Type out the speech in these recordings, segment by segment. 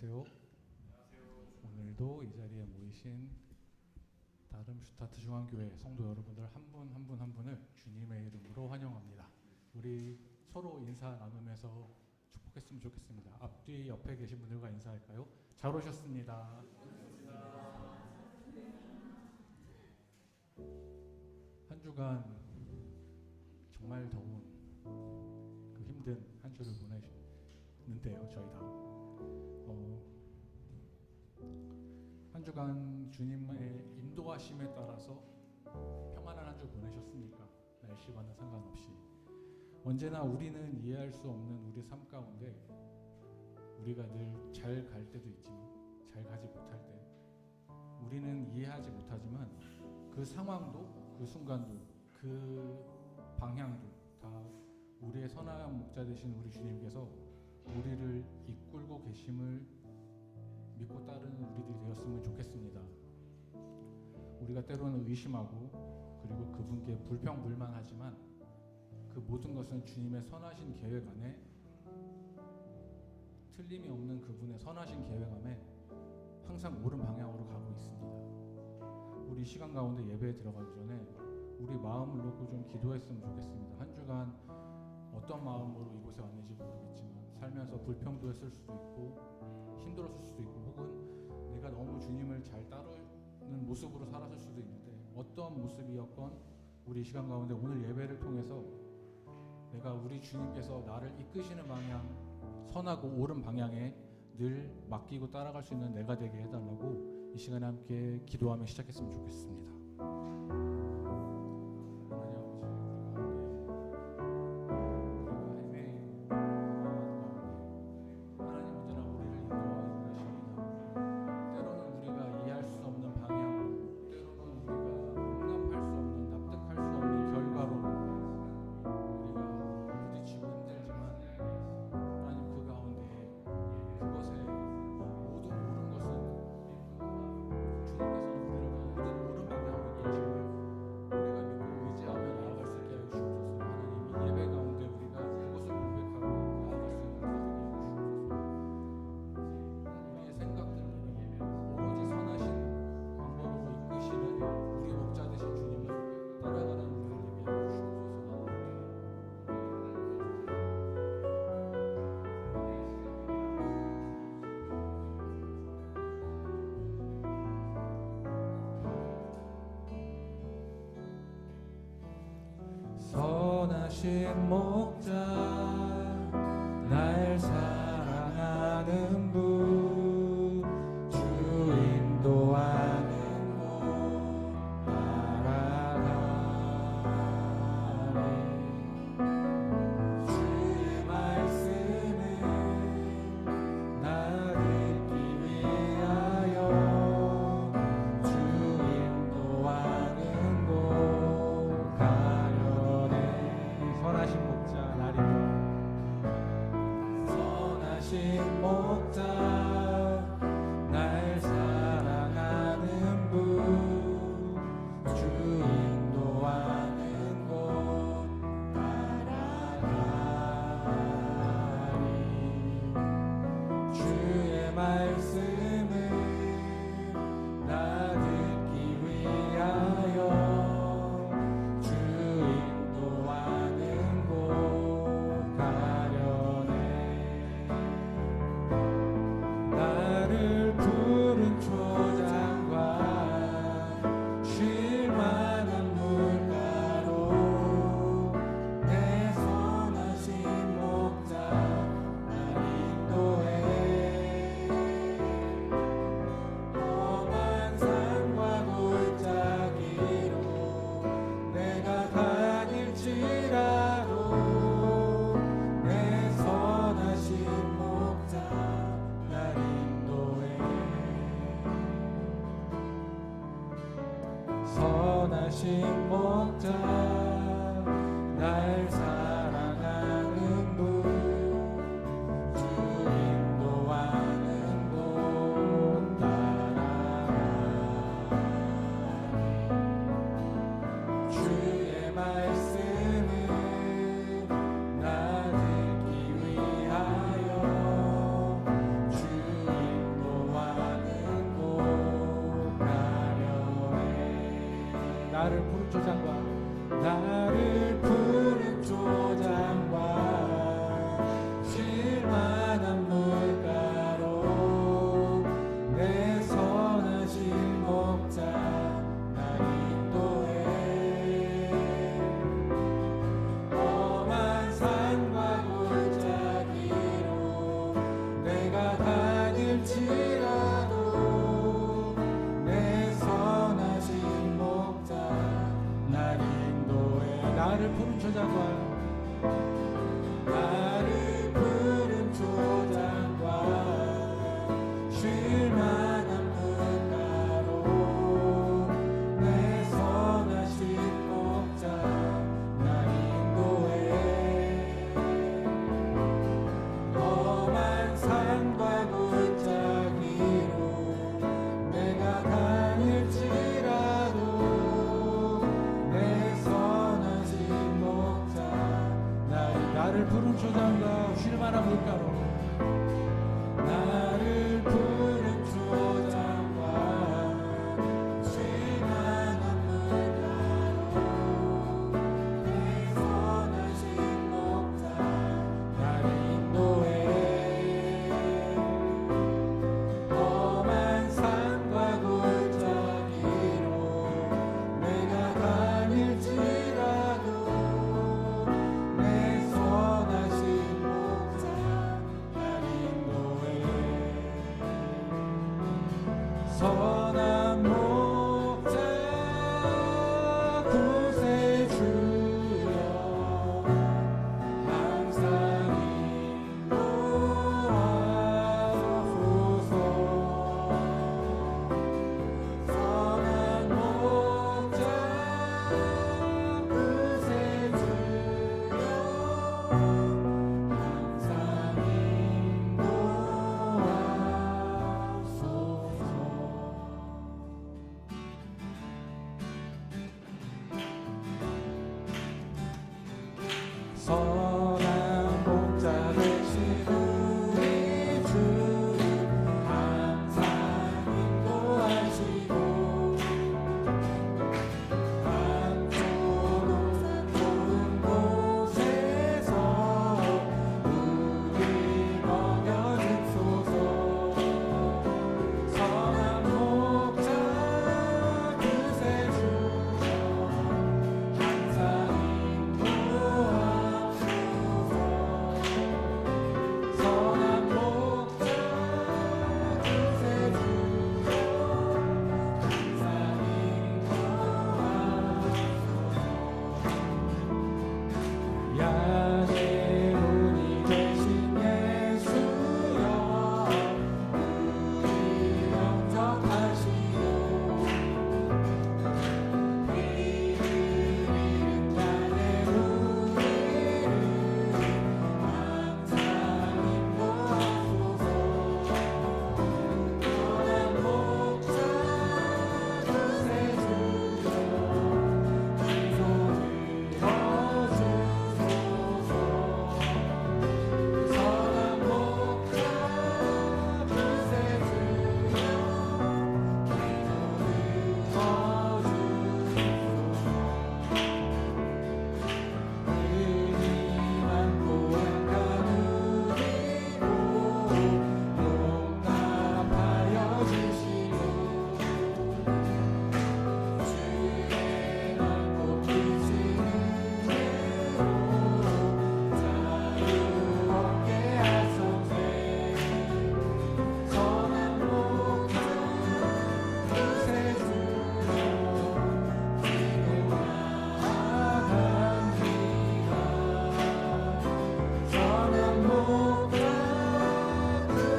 안녕하세요. 오늘도 이 자리에 모이신 다름슈타트 중앙교회 성도 여러분들 한 분 한 분 한 분을 주님의 이름으로 환영합니다. 우리 서로 인사 나누면서 축복했으면 좋겠습니다. 앞뒤 옆에 계신 분들과 인사할까요? 잘 오셨습니다. 한 주간 정말 더운 그 힘든 한 주를 보내는데요. 저희 다 한 주간 주님의 인도하심에 따라서 평안한 한 주 보내셨습니까? 날씨와는 상관없이 언제나 우리는 이해할 수 없는 우리 삶 가운데 우리가 늘 잘 갈 때도 있지만 잘 가지 못할 때 우리는 이해하지 못하지만 그 상황도 그 순간도 그 방향도 다 우리의 선한 목자 되신 우리 주님께서 우리를 이끌고 계심을 믿고 따르는 우리들이 되었으면 좋겠습니다. 우리가 때로는 의심하고 그리고 그분께 불평불만하지만 그 모든 것은 주님의 선하신 계획 안에 틀림이 없는 그분의 선하신 계획 안에 항상 옳은 방향으로 가고 있습니다. 우리 시간 가운데 예배에 들어가기 전에 우리 마음을 놓고 좀 기도했으면 좋겠습니다. 한 주간 어떤 마음으로 이곳에 왔는지 모르겠지만 살면서 불평도 했을 수도 있고 힘들었을 수도 있고 혹은 내가 너무 주님을 잘 따르는 모습으로 살았을 수도 있는데 어떤 모습이었건 우리 시간 가운데 오늘 예배를 통해서 내가 우리 주님께서 나를 이끄시는 방향 선하고 옳은 방향에 늘 맡기고 따라갈 수 있는 내가 되게 해달라고 이 시간에 함께 기도하며 시작했으면 좋겠습니다. 선하신 목자 날 사랑하는 분 주 인도하는 곳 따라가리 주의 말씀은 나를 듣기 위하여 주 인도하는 곳 선하신 목자 날 사랑하는 분 주 인도하는 곳 따라가리 주의 말씀은 나 듣기 위하여 주 인도하는 곳 가려네 나를 푸른 초장과 쉴 만한 물가로 내 선하신 목자 날 인도해 험한 산과 골짜기로 내가 다닐지라도 내 선하신 목자 날 인도해 선하신 목자 날 사랑하는 분 주 인도하는 곳 따라가리 주의 말씀은 나 듣기 위하여 주 푸른 초장과 나를 푸른 초장과 쉴만한 물가로 내 선하신 목자 날 인도해. 험한 산과 골짜기로 내가 다닐지라도 내 선하신 목자 날 인도해. 나를 푸른 초장과 나를 푸른 초장과 쉴만한 물가로 내 선하신 목자 날 인도해. 험한 산과 골짜기로 내가 다닐지라도 내 선하신 목자 나를 푸른 초장과 쉴만한 물가로 나를 푸른 초장과 쉴만한 물가로 내 선하신 목자 날 인도해. 험한 산과 골짜기로 내가 다닐지라도 내 선하신 목자 날 인도해. 선한 목자 구세주여 항상 인도하소서. 선한 목자 구세주여 항상 인도하소서. 선한 목자 되신 우리 주 항상 인도하시고 한초록 좋은 곳에서 우리 먹여주소서. 선한 목자 구세주여 항상 인도하소서. 선한 목자 구세주여 항상 인도하소서. 야의 문이 되신 예수여 우리 영접하시고 이름 잃은 자의 우리를 항상 인도하소서. 선한 목자 구세주여 기도 들어주소서. 선한 목자 구세주여 은이 많고 약한 우리도 용납하여 주시고 주의 넓고 크신 은혜로 자유 얻게 하소서. 선한 목자 구세주여 지고 나아갑니다. 선한 목자 구세주여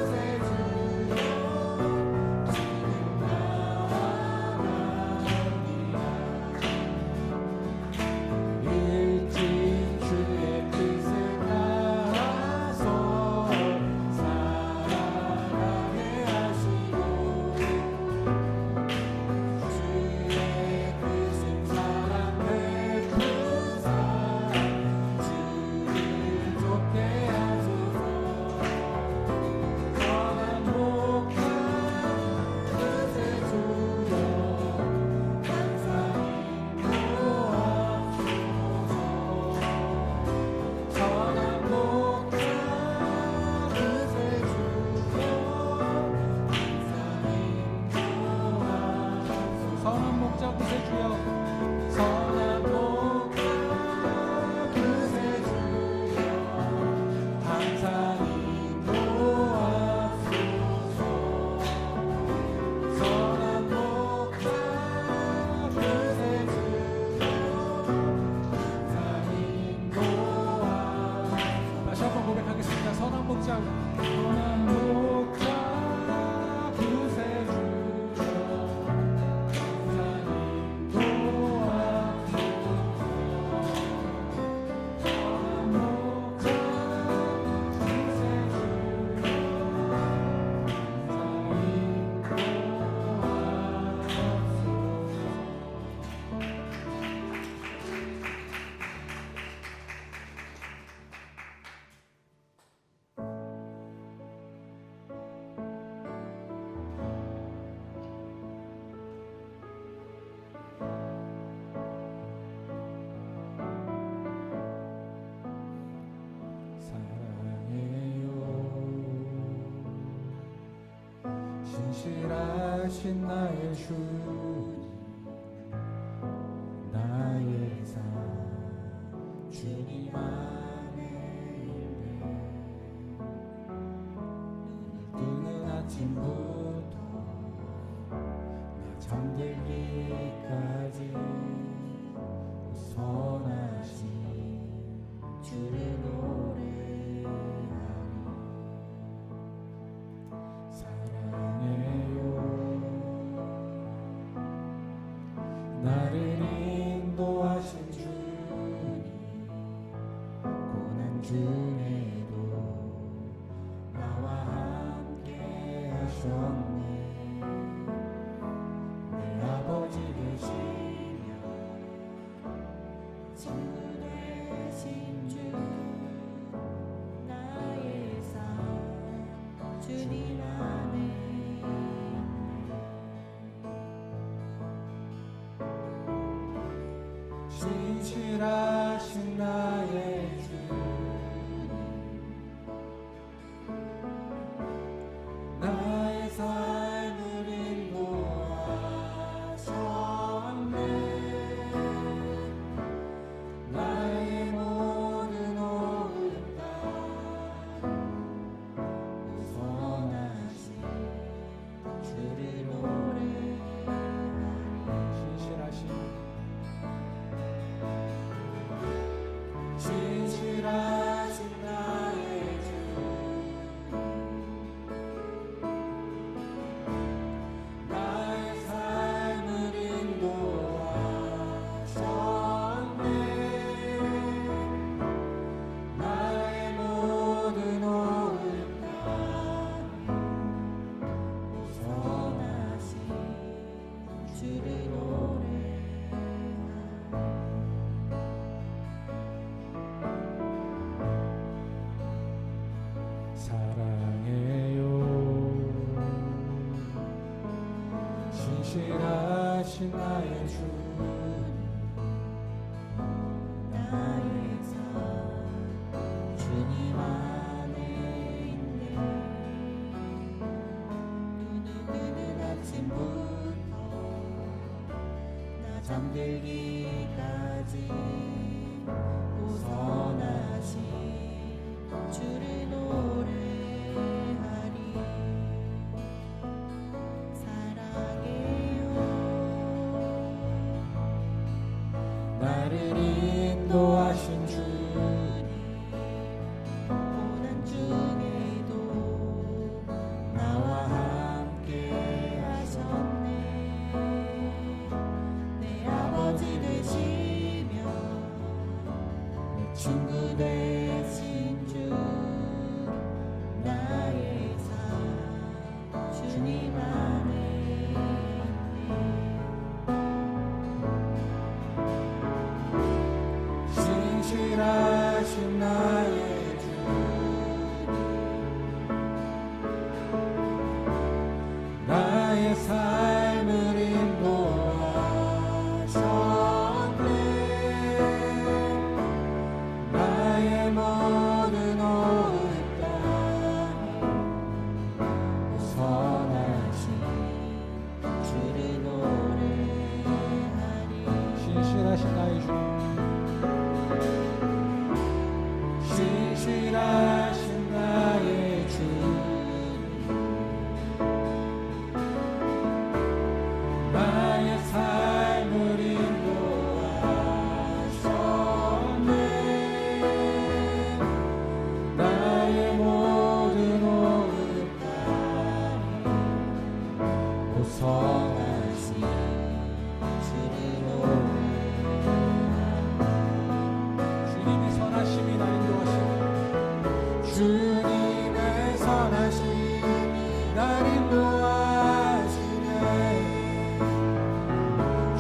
신실하신 나의 주님 나의 삶 주님 안에 있네 눈을 뜨는 아침부터 나 잠들기까지 선하신 주를 노래하리 사랑해요 나를 인도하신 주님 고난 중에도 나와 함께 하셨네 내 아버지 되시며 친구 되신 주 나의 삶 주님 안에 신실하신 나의 주님 나의 삶을 인도하셨네 나의 모든 오름 다 선하신 주를 노래하리 신실하신 나의 주 나의 삶을 인도하셨네 나의 모든 오름 다 선하신 주를 노래하리 사랑해요 신실하신 나의 주님 나의 삶 주님 안에 있네 눈을 뜨는 아침부터 나 잠들기까지 선하신 주를 노래하리 사랑해요 나를 인도하신 주님 고난 중에도 나와 함께 하셨네 내 아버지 되시며 내 친구 되신 주 나의 삶 주님 안에 신실하신 나의 주님 나의 삶을 인도하셨네 나의 모든 오름 다 선하신 주를 노래하리 신실하신 나의 주 신실하신 나의 주 나의 삶을 인도하셨네 나의 모든 오름 다 선하신 주를 노래하리 주님의 선하심이 나 인도하시네 주님의 선하심이 날 인도하시네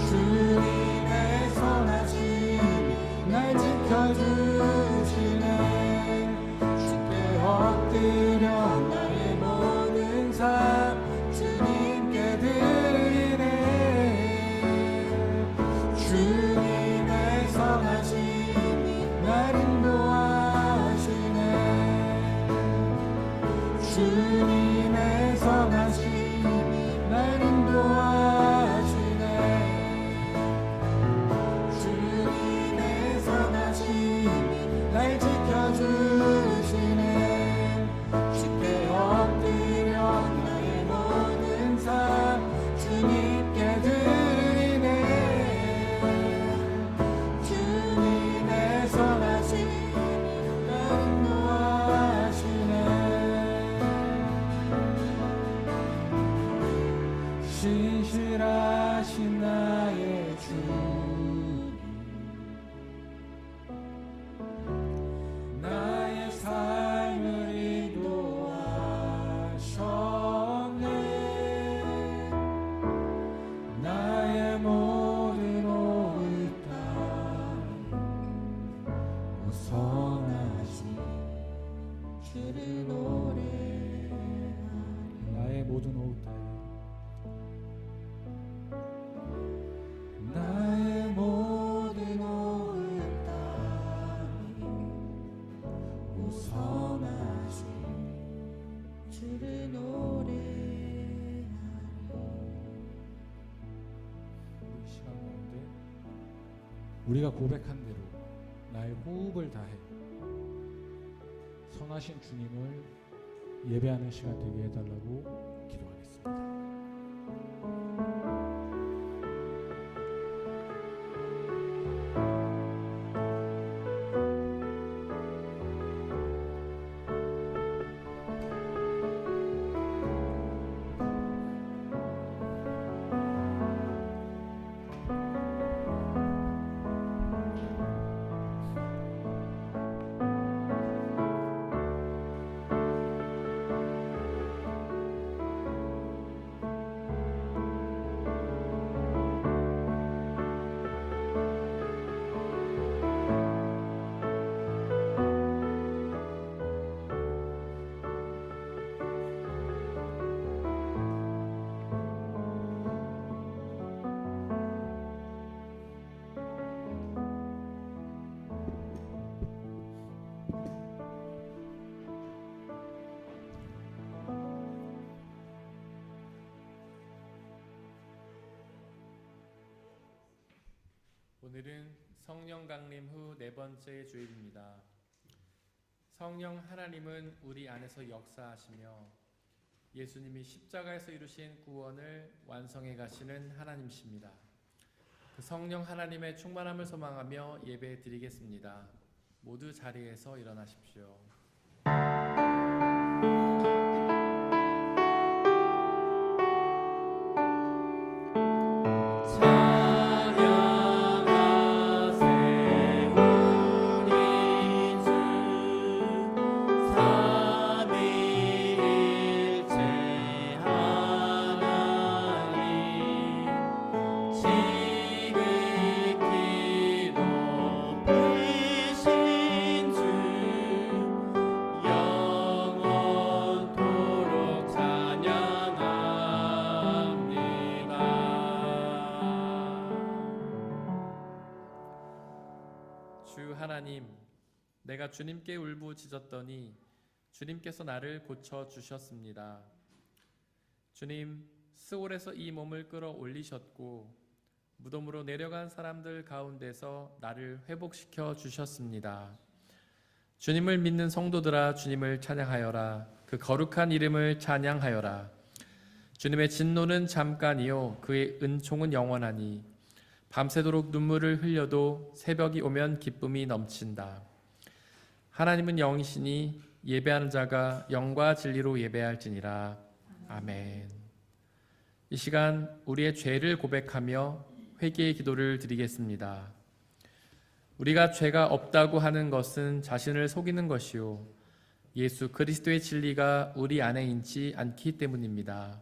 주님의 선하심이 날 지켜주시네 주께 엎드려 나의 모든 삶 주님께 드리네 주님의 선하심이 날 인도하시네 주님의 선하심이 날 인도하시네. 주님의 선하심이 날 지켜주시네. 쉽게 엎드려 나의 모든 삶 주님께 드리네. 주님의 선하심이 날 인도하시네. 신실하신 나의 주님, 나의 삶을 인도하셨네. 나의 모든 옳은 땅 선하신 주를 노래하리. 나의 모든 오후에 나의 모든 옳은 땅이 우선하신 주를 노래하리. 우리 시간 가운데 우리가 고백한 대로 나의 호흡을 다해 선하신 주님을 예배하는 시간 되게 해달라고 기도하겠습니다. 오늘은 성령 강림 후 네 번째 주일입니다. 성령 하나님은 우리 안에서 역사하시며 예수님이 십자가에서 이루신 구원을 완성해 가시는 하나님이십니다. 그 성령 하나님의 충만함을 소망하며 예배 드리겠습니다. 모두 자리에서 일어나십시오. 주 하나님, 내가 주님께 울부짖었더니 주님께서 나를 고쳐 주셨습니다. 주님, 스올에서 이 몸을 끌어올리셨고 무덤으로 내려간 사람들 가운데서 나를 회복시켜 주셨습니다. 주님을 믿는 성도들아, 주님을 찬양하여라. 그 거룩한 이름을 찬양하여라. 주님의 진노는 잠깐이요 그의 은총은 영원하니 밤새도록 눈물을 흘려도 새벽이 오면 기쁨이 넘친다. 하나님은 영이시니 예배하는 자가 영과 진리로 예배할지니라. 아멘. 이 시간 우리의 죄를 고백하며 회개의 기도를 드리겠습니다. 우리가 죄가 없다고 하는 것은 자신을 속이는 것이요 예수 그리스도의 진리가 우리 안에 있지 않기 때문입니다.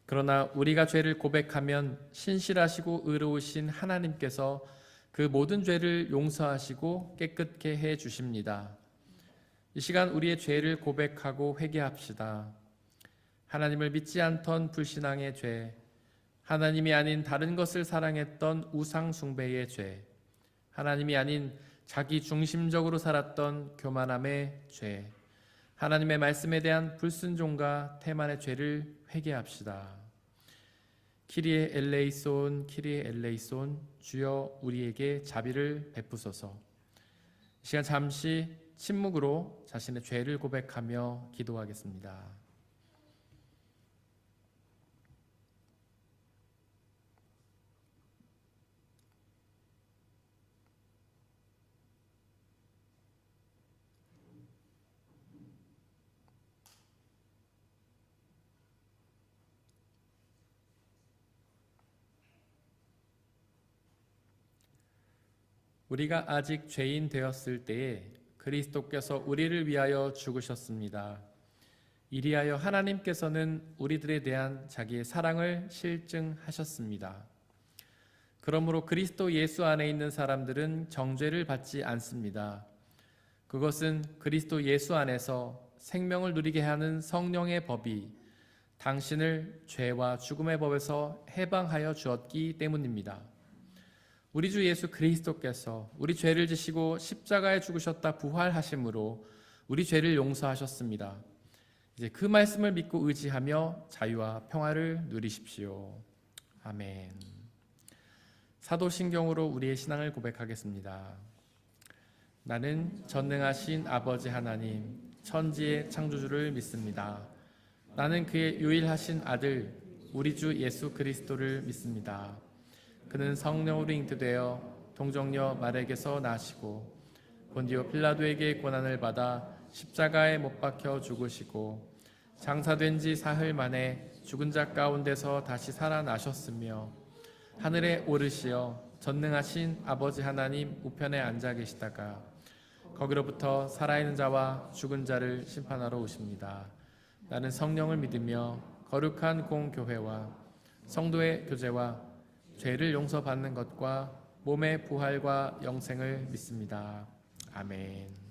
그러나 우리가 죄를 고백하면 신실하시고 의로우신 하나님께서 그 모든 죄를 용서하시고 깨끗게 해 주십니다. 이 시간 우리의 죄를 고백하고 회개합시다. 하나님을 믿지 않던 불신앙의 죄, 하나님이 아닌 다른 것을 사랑했던 우상 숭배의 죄, 하나님이 아닌 자기 중심적으로 살았던 교만함의 죄, 하나님의 말씀에 대한 불순종과 태만의 죄를 회개합시다. 키리에 엘레이손 키리에 엘레이손 주여 우리에게 자비를 베푸소서. 이 시간 잠시 침묵으로 자신의 죄를 고백하며 기도하겠습니다. 우리가 아직 죄인 되었을 때에 그리스도께서 우리를 위하여 죽으셨습니다. 이리하여 하나님께서는 우리들에 대한 자기의 사랑을 실증하셨습니다. 그러므로 그리스도 예수 안에 있는 사람들은 정죄를 받지 않습니다. 그것은 그리스도 예수 안에서 생명을 누리게 하는 성령의 법이 당신을 죄와 죽음의 법에서 해방하여 주었기 때문입니다. 우리 주 예수 그리스도께서 우리 죄를 지시고 십자가에 죽으셨다 부활하심으로 우리 죄를 용서하셨습니다. 이제 그 말씀을 믿고 의지하며 자유와 평화를 누리십시오. 아멘. 사도신경으로 우리의 신앙을 고백하겠습니다. 나는 전능하신 아버지 하나님 천지의 창조주를 믿습니다. 나는 그의 유일하신 아들 우리 주 예수 그리스도를 믿습니다. 그는 성령으로 잉태되어 동정녀 마리아에게서 나시고 본디오 필라도에게 고난을 받아 십자가에 못 박혀 죽으시고 장사된 지 사흘 만에 죽은 자 가운데서 다시 살아나셨으며 하늘에 오르시어 전능하신 아버지 하나님 우편에 앉아 계시다가 거기로부터 살아있는 자와 죽은 자를 심판하러 오십니다. 나는 성령을 믿으며 거룩한 공교회와 성도의 교제와 죄를 용서받는 것과 몸의 부활과 영생을 믿습니다. 아멘.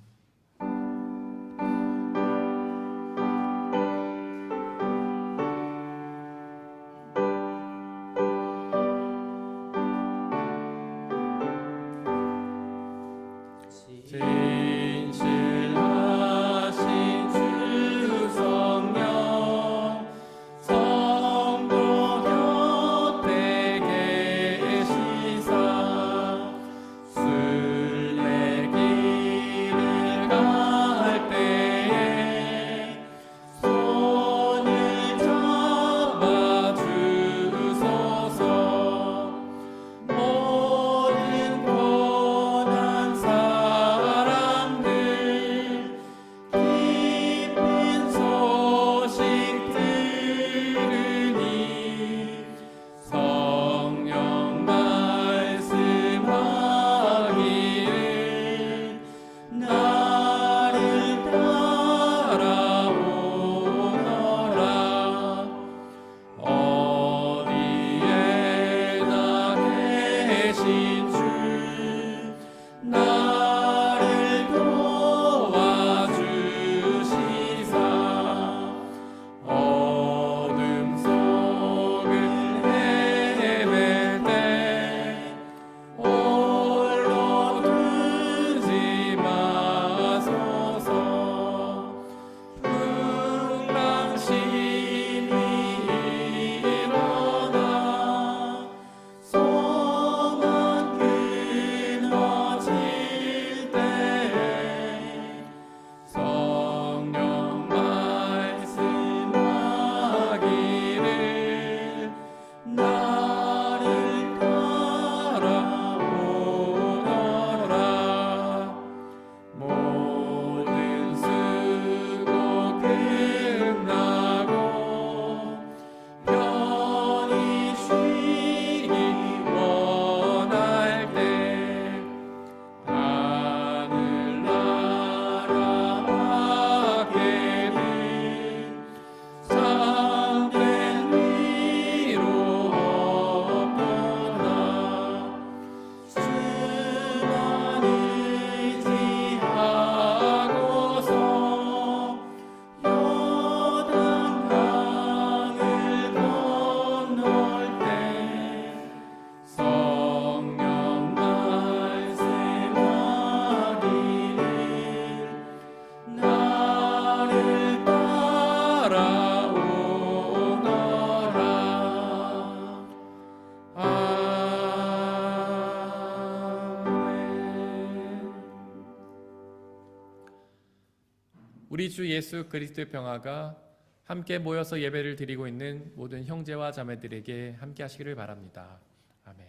우리 주 예수 그리스도의 평화가 함께 모여서 예배를 드리고 있는 모든 형제와 자매들에게 함께 하시기를 바랍니다. 아멘.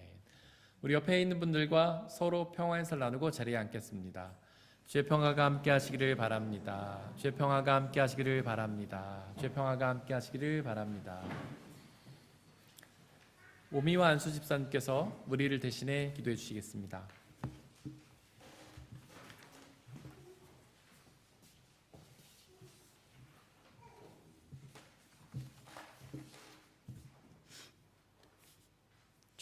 우리 옆에 있는 분들과 서로 평화 인사를 나누고 자리에 앉겠습니다. 주의 평화가 함께 하시기를 바랍니다. 주의 평화가 함께 하시기를 바랍니다. 주의 평화가 함께 하시기를 바랍니다. 오미와 안수 집사님께서 우리를 대신해 기도해 주시겠습니다.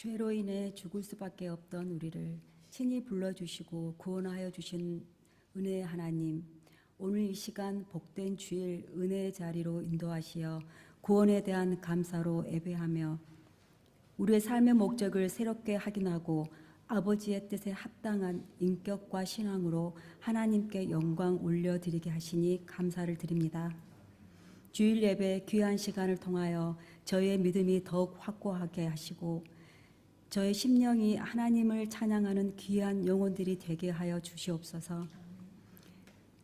죄로 인해 죽을 수밖에 없던 우리를 친히 불러주시고 구원하여 주신 은혜의 하나님, 오늘 이 시간 복된 주일 은혜의 자리로 인도하시어 구원에 대한 감사로 예배하며 우리의 삶의 목적을 새롭게 확인하고 아버지의 뜻에 합당한 인격과 신앙으로 하나님께 영광 올려드리게 하시니 감사를 드립니다. 주일 예배 귀한 시간을 통하여 저희의 믿음이 더욱 확고하게 하시고 저의 심령이 하나님을 찬양하는 귀한 영혼들이 되게 하여 주시옵소서.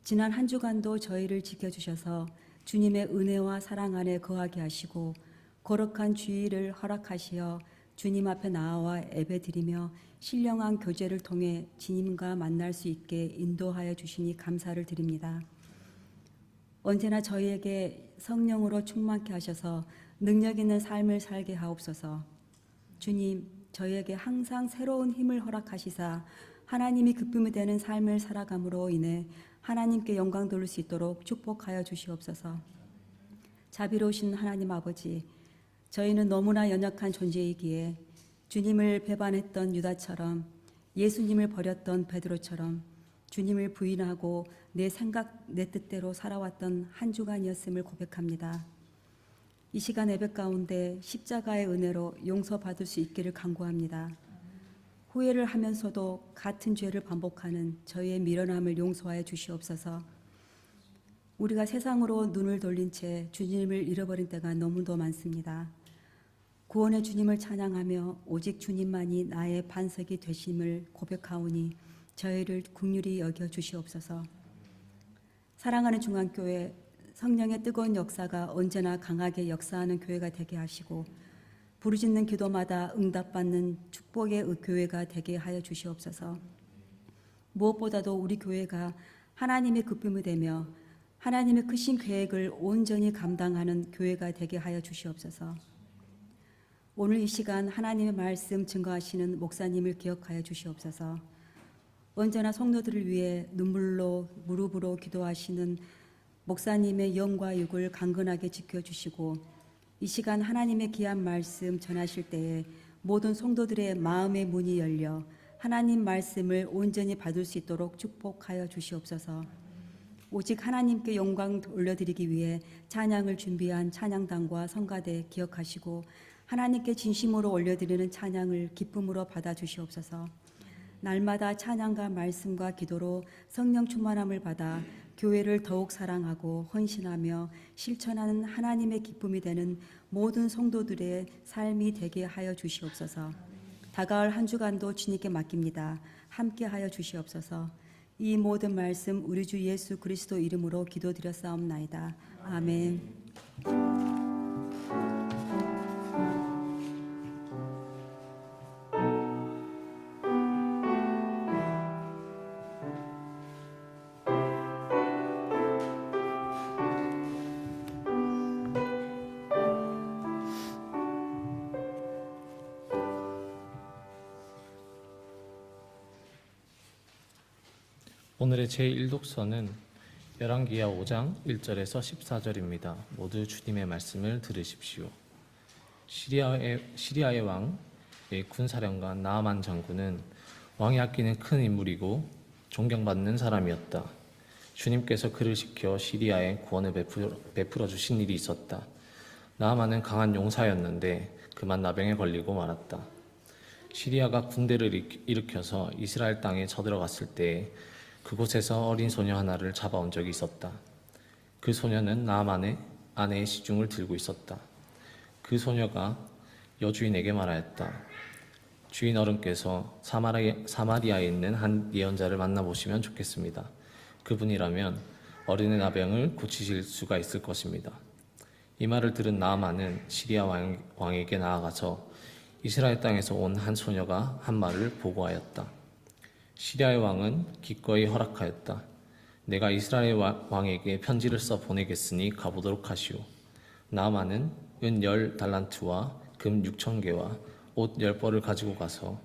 지난 한 주간도 저희를 지켜주셔서 주님의 은혜와 사랑 안에 거하게 하시고 거룩한 주일을 허락하시어 주님 앞에 나와 예배드리며 신령한 교제를 통해 주님과 만날 수 있게 인도하여 주시니 감사를 드립니다. 언제나 저희에게 성령으로 충만케 하셔서 능력 있는 삶을 살게 하옵소서. 주님, 저희에게 항상 새로운 힘을 허락하시사 하나님이 기쁨이 되는 삶을 살아감으로 인해 하나님께 영광 돌릴 수 있도록 축복하여 주시옵소서. 자비로우신 하나님 아버지, 저희는 너무나 연약한 존재이기에 주님을 배반했던 유다처럼 예수님을 버렸던 베드로처럼 주님을 부인하고 내 생각, 내 뜻대로 살아왔던 한 주간이었음을 고백합니다. 이 시간 예배 가운데 십자가의 은혜로 용서받을 수 있기를 간구합니다. 후회를 하면서도 같은 죄를 반복하는 저희의 미련함을 용서하여 주시옵소서. 우리가 세상으로 눈을 돌린 채 주님을 잃어버린 때가 너무도 많습니다. 구원의 주님을 찬양하며 오직 주님만이 나의 반석이 되심을 고백하오니 저희를 긍휼히 여겨 주시옵소서. 사랑하는 중앙교회, 성령의 뜨거운 역사가 언제나 강하게 역사하는 교회가 되게 하시고 부르짖는 기도마다 응답받는 축복의 교회가 되게 하여 주시옵소서. 무엇보다도 우리 교회가 하나님의 기쁨이 되며 하나님의 크신 계획을 온전히 감당하는 교회가 되게 하여 주시옵소서. 오늘 이 시간 하나님의 말씀 증거하시는 목사님을 기억하여 주시옵소서. 언제나 성도들을 위해 눈물로 무릎으로 기도하시는 목사님의 영과 육을 강건하게 지켜주시고 이 시간 하나님의 귀한 말씀 전하실 때에 모든 성도들의 마음의 문이 열려 하나님 말씀을 온전히 받을 수 있도록 축복하여 주시옵소서. 오직 하나님께 영광 올려드리기 위해 찬양을 준비한 찬양단과 성가대 기억하시고 하나님께 진심으로 올려드리는 찬양을 기쁨으로 받아 주시옵소서. 날마다 찬양과 말씀과 기도로 성령 충만함을 받아 교회를 더욱 사랑하고 헌신하며 실천하는 하나님의 기쁨이 되는 모든 성도들의 삶이 되게 하여 주시옵소서. 다가올 한 주간도 주님께 맡깁니다. 함께 하여 주시옵소서. 이 모든 말씀 우리 주 예수 그리스도 이름으로 기도드렸사옵나이다. 아멘. 오늘의 제1독서는 열왕기하 5장 1절에서 14절입니다. 모두 주님의 말씀을 들으십시오. 시리아의 왕의 군사령관 나아만 장군은 왕이 아끼는 큰 인물이고 존경받는 사람이었다. 주님께서 그를 시켜 시리아에 구원을 베풀어 주신 일이 있었다. 나아만은 강한 용사였는데 그만 나병에 걸리고 말았다. 시리아가 군대를 일으켜서 이스라엘 땅에 쳐들어갔을 때에 그곳에서 어린 소녀 하나를 잡아온 적이 있었다. 그 소녀는 나아만의 아내의 시중을 들고 있었다. 그 소녀가 여주인에게 말하였다. 주인 어른께서 사마리아에 있는 한 예언자를 만나보시면 좋겠습니다. 그분이라면 어린애 나병을 고치실 수가 있을 것입니다. 이 말을 들은 나아만은 시리아 왕에게 나아가서 이스라엘 땅에서 온 한 소녀가 한 말을 보고하였다. 시리아의 왕은 기꺼이 허락하였다. 내가 이스라엘 왕에게 편지를 써 보내겠으니 가보도록 하시오. 나아만은 은 10달란트와 금 6,000개와 옷 10벌을 가지고 가서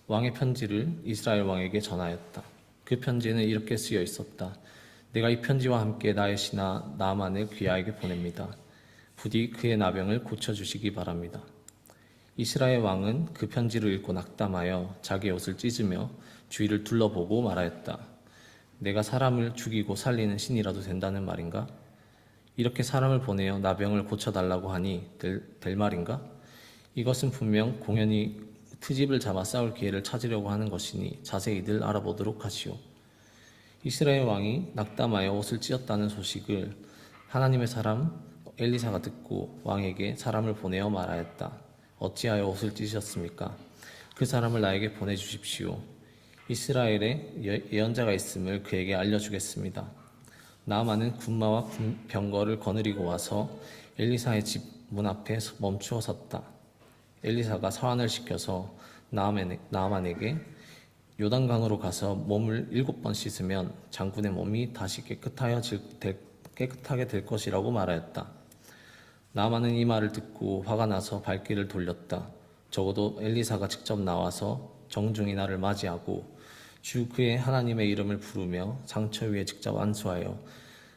왕의 편지를 이스라엘 왕에게 전하였다. 그 편지에는 이렇게 쓰여 있었다. 내가 이 편지와 함께 나의 신하 나아만을 귀하에게 보냅니다. 부디 그의 나병을 고쳐주시기 바랍니다. 이스라엘 왕은 그 편지를 읽고 낙담하여 자기의 옷을 찢으며 주위를 둘러보고 말하였다. 내가 사람을 죽이고 살리는 신이라도 된다는 말인가? 이렇게 사람을 보내어 나병을 고쳐달라고 하니 될 말인가? 이것은 분명 공연히 트집을 잡아 싸울 기회를 찾으려고 하는 것이니 자세히들 알아보도록 하시오. 이스라엘 왕이 낙담하여 옷을 찢었다는 소식을 하나님의 사람 엘리사가 듣고 왕에게 사람을 보내어 말하였다. 어찌하여 옷을 찢으셨습니까? 그 사람을 나에게 보내주십시오. 이스라엘에 예언자가 있음을 그에게 알려주겠습니다. 나아만은 군마와 병거를 거느리고 와서 엘리사의 집 문 앞에 멈추어 섰다. 엘리사가 사환을 시켜서 나아만에게 요단강으로 가서 몸을 7번 씻으면 장군의 몸이 다시 깨끗하게 될 것이라고 말하였다. 나아만은 이 말을 듣고 화가 나서 발길을 돌렸다. 적어도 엘리사가 직접 나와서 정중히 나를 맞이하고 주 그의 하나님의 이름을 부르며 상처 위에 직접 안수하여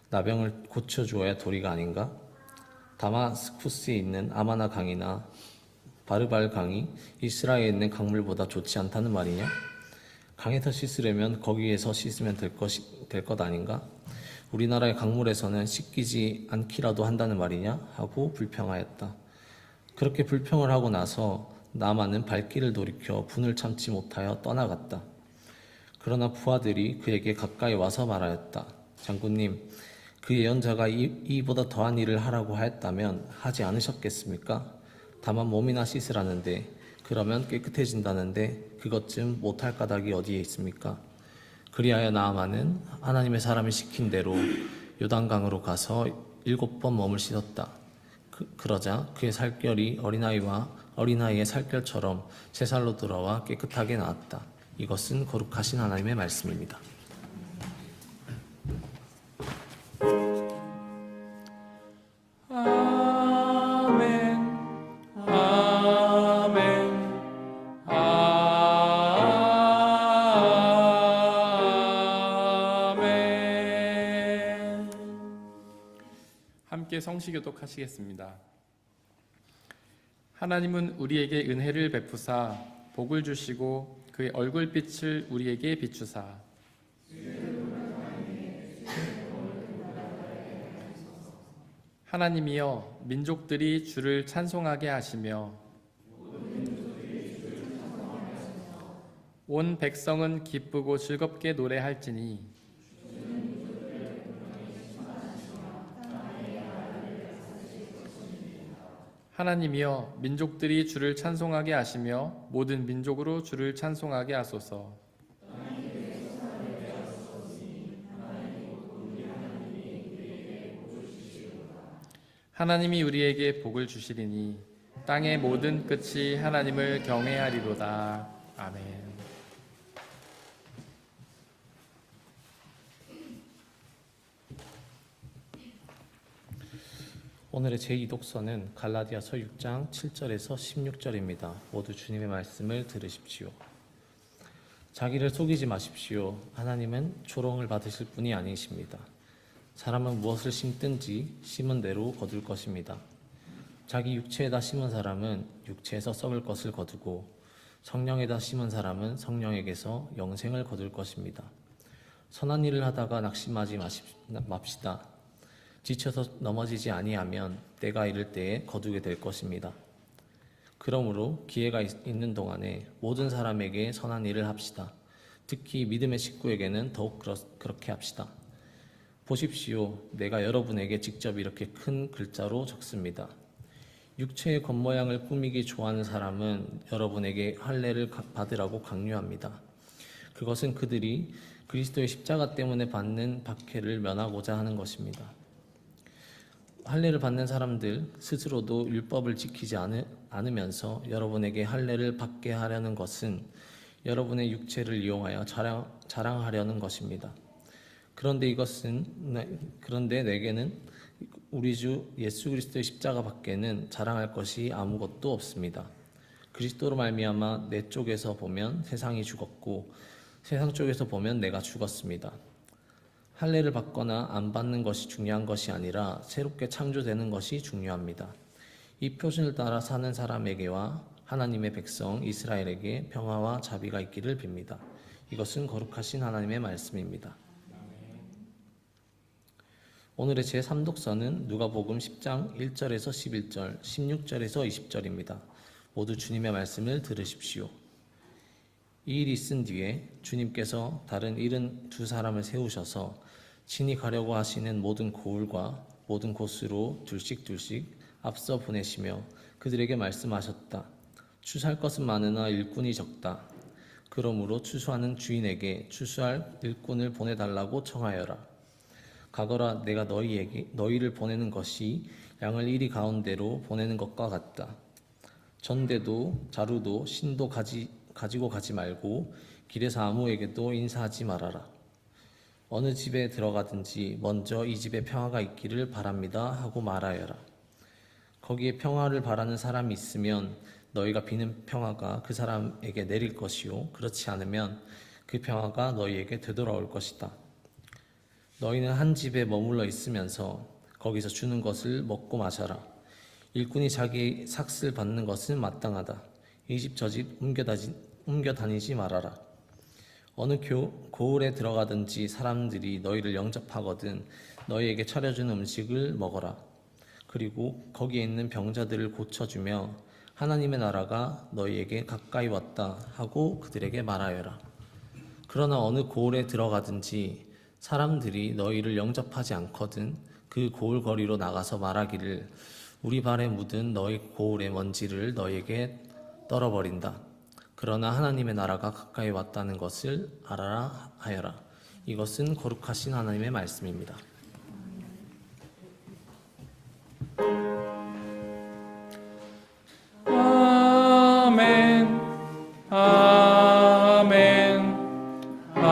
나병을 고쳐주어야 도리가 아닌가? 다마스쿠스에 있는 아마나 강이나 바르발 강이 이스라엘에 있는 강물보다 좋지 않다는 말이냐? 강에서 씻으려면 거기에서 씻으면 될 것 아닌가? 우리나라의 강물에서는 씻기지 않기라도 한다는 말이냐? 하고 불평하였다. 그렇게 불평을 하고 나서 나아만은 발길을 돌이켜 분을 참지 못하여 떠나갔다. 그러나 부하들이 그에게 가까이 와서 말하였다. 장군님, 그 예언자가 이보다 더한 일을 하라고 하였다면 하지 않으셨겠습니까? 다만 몸이나 씻으라는데 그러면 깨끗해진다는데 그것쯤 못할 까닭이 어디에 있습니까? 그리하여 나아만은 하나님의 사람이 시킨 대로 요단강으로 가서 7번 몸을 씻었다. 그러자 그의 살결이 어린아이의 살결처럼 새 살로 돌아와 깨끗하게 나았다. 이것은 거룩하신 하나님의 말씀입니다. 아멘. 아멘. 아멘. 함께 성시교독 하시겠습니다. 하나님은 우리에게 은혜를 베푸사 복을 주시고 그의 얼굴빛을 우리에게 비추사 하나님이여 민족들이 주를 찬송하게 하시며 온 백성은 기쁘고 즐겁게 노래할지니 하나님이여 민족들이 주를 찬송하게 하시며 모든 민족으로 주를 찬송하게 하소서. 하나님이 우리에게 복을 주시리니 땅의 모든 끝이 하나님을 경외하리로다. 아멘. 오늘의 제2독서는 갈라디아서 6장 7절에서 16절입니다. 모두 주님의 말씀을 들으십시오. 자기를 속이지 마십시오. 하나님은 조롱을 받으실 분이 아니십니다. 사람은 무엇을 심든지 심은 대로 거둘 것입니다. 자기 육체에다 심은 사람은 육체에서 썩을 것을 거두고 성령에다 심은 사람은 성령에게서 영생을 거둘 것입니다. 선한 일을 하다가 낙심하지 맙시다. 지쳐서 넘어지지 아니하면 때가 이를 때에 거두게 될 것입니다. 그러므로 기회가 있는 동안에 모든 사람에게 선한 일을 합시다. 특히 믿음의 식구에게는 더욱 그렇게 합시다. 보십시오. 내가 여러분에게 직접 이렇게 큰 글자로 적습니다. 육체의 겉모양을 꾸미기 좋아하는 사람은 여러분에게 할례를 받으라고 강요합니다. 그것은 그들이 그리스도의 십자가 때문에 받는 박해를 면하고자 하는 것입니다. 할례를 받는 사람들 스스로도 율법을 지키지 않으면서 여러분에게 할례를 받게 하려는 것은 여러분의 육체를 이용하여 자랑하려는 것입니다. 그런데 내게는 우리 주 예수 그리스도의 십자가 밖에는 자랑할 것이 아무것도 없습니다. 그리스도로 말미암아 내 쪽에서 보면 세상이 죽었고 세상 쪽에서 보면 내가 죽었습니다. 할례를 받거나 안 받는 것이 중요한 것이 아니라 새롭게 창조되는 것이 중요합니다. 이 표준을 따라 사는 사람에게와 하나님의 백성 이스라엘에게 평화와 자비가 있기를 빕니다. 이것은 거룩하신 하나님의 말씀입니다. 오늘의 제3독서는 누가복음 10장 1절에서 11절, 16절에서 20절입니다. 모두 주님의 말씀을 들으십시오. 이 일이 있은 뒤에 주님께서 다른 72사람을 세우셔서 친히 가려고 하시는 모든 고을과 모든 곳으로 둘씩 앞서 보내시며 그들에게 말씀하셨다. 추수할 것은 많으나 일꾼이 적다. 그러므로 추수하는 주인에게 추수할 일꾼을 보내달라고 청하여라. 가거라 내가 너희를 보내는 것이 양을 이리 가운데로 보내는 것과 같다. 전대도 자루도 신도 가지고 가지 말고 길에서 아무에게도 인사하지 말아라. 어느 집에 들어가든지 먼저 이 집에 평화가 있기를 바랍니다 하고 말하여라. 거기에 평화를 바라는 사람이 있으면 너희가 비는 평화가 그 사람에게 내릴 것이요 그렇지 않으면 그 평화가 너희에게 되돌아올 것이다. 너희는 한 집에 머물러 있으면서 거기서 주는 것을 먹고 마셔라. 일꾼이 자기 삭슬 받는 것은 마땅하다. 이 집 저 집 옮겨 다니지 말아라. 어느 고을에 들어가든지 사람들이 너희를 영접하거든 너희에게 차려준 음식을 먹어라. 그리고 거기에 있는 병자들을 고쳐주며 하나님의 나라가 너희에게 가까이 왔다 하고 그들에게 말하여라. 그러나 어느 고을에 들어가든지 사람들이 너희를 영접하지 않거든 그 고을 거리로 나가서 말하기를 우리 발에 묻은 너희 고울의 먼지를 너희에게 떨어버린다. 그러나 하나님의 나라가 가까이 왔다는 것을 알아라 하여라. 이것은 거룩하신 하나님의 말씀입니다. 아멘. 아멘. 아멘.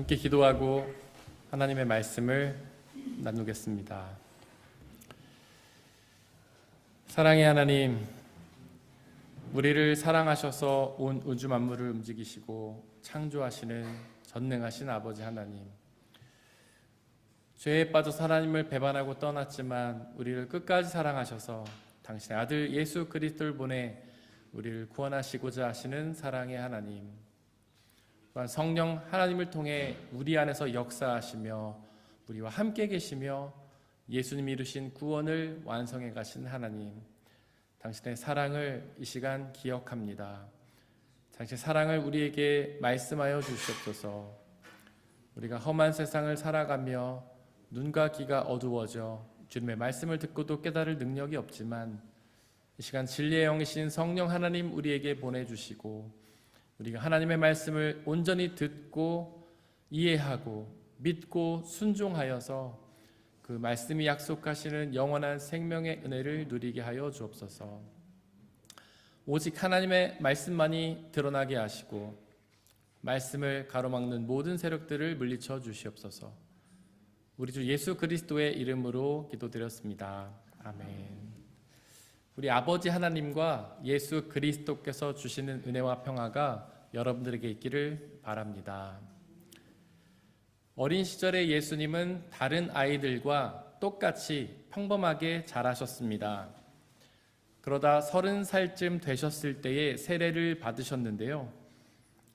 함께 기도하고 하나님의 말씀을 나누겠습니다. 사랑의 하나님, 우리를 사랑하셔서 온 우주 만물을 움직이시고 창조하시는 전능하신 아버지 하나님, 죄에 빠져서 하나님을 배반하고 떠났지만 우리를 끝까지 사랑하셔서 당신의 아들 예수 그리스도를 보내 우리를 구원하시고자 하시는 사랑의 하나님, 또한 성령 하나님을 통해 우리 안에서 역사하시며 우리와 함께 계시며 예수님이 이루신 구원을 완성해 가신 하나님, 당신의 사랑을 이 시간 기억합니다. 당신의 사랑을 우리에게 말씀하여 주시옵소서. 우리가 험한 세상을 살아가며 눈과 귀가 어두워져 주님의 말씀을 듣고도 깨달을 능력이 없지만 이 시간 진리의 영이신 성령 하나님 우리에게 보내주시고 우리가 하나님의 말씀을 온전히 듣고 이해하고 믿고 순종하여서 그 말씀이 약속하시는 영원한 생명의 은혜를 누리게 하여 주옵소서. 오직 하나님의 말씀만이 드러나게 하시고 말씀을 가로막는 모든 세력들을 물리쳐 주시옵소서. 우리 주 예수 그리스도의 이름으로 기도드렸습니다. 아멘. 우리 아버지 하나님과 예수 그리스도께서 주시는 은혜와 평화가 여러분들에게 있기를 바랍니다. 어린 시절의 예수님은 다른 아이들과 똑같이 평범하게 자라셨습니다. 그러다 30살쯤 되셨을 때에 세례를 받으셨는데요.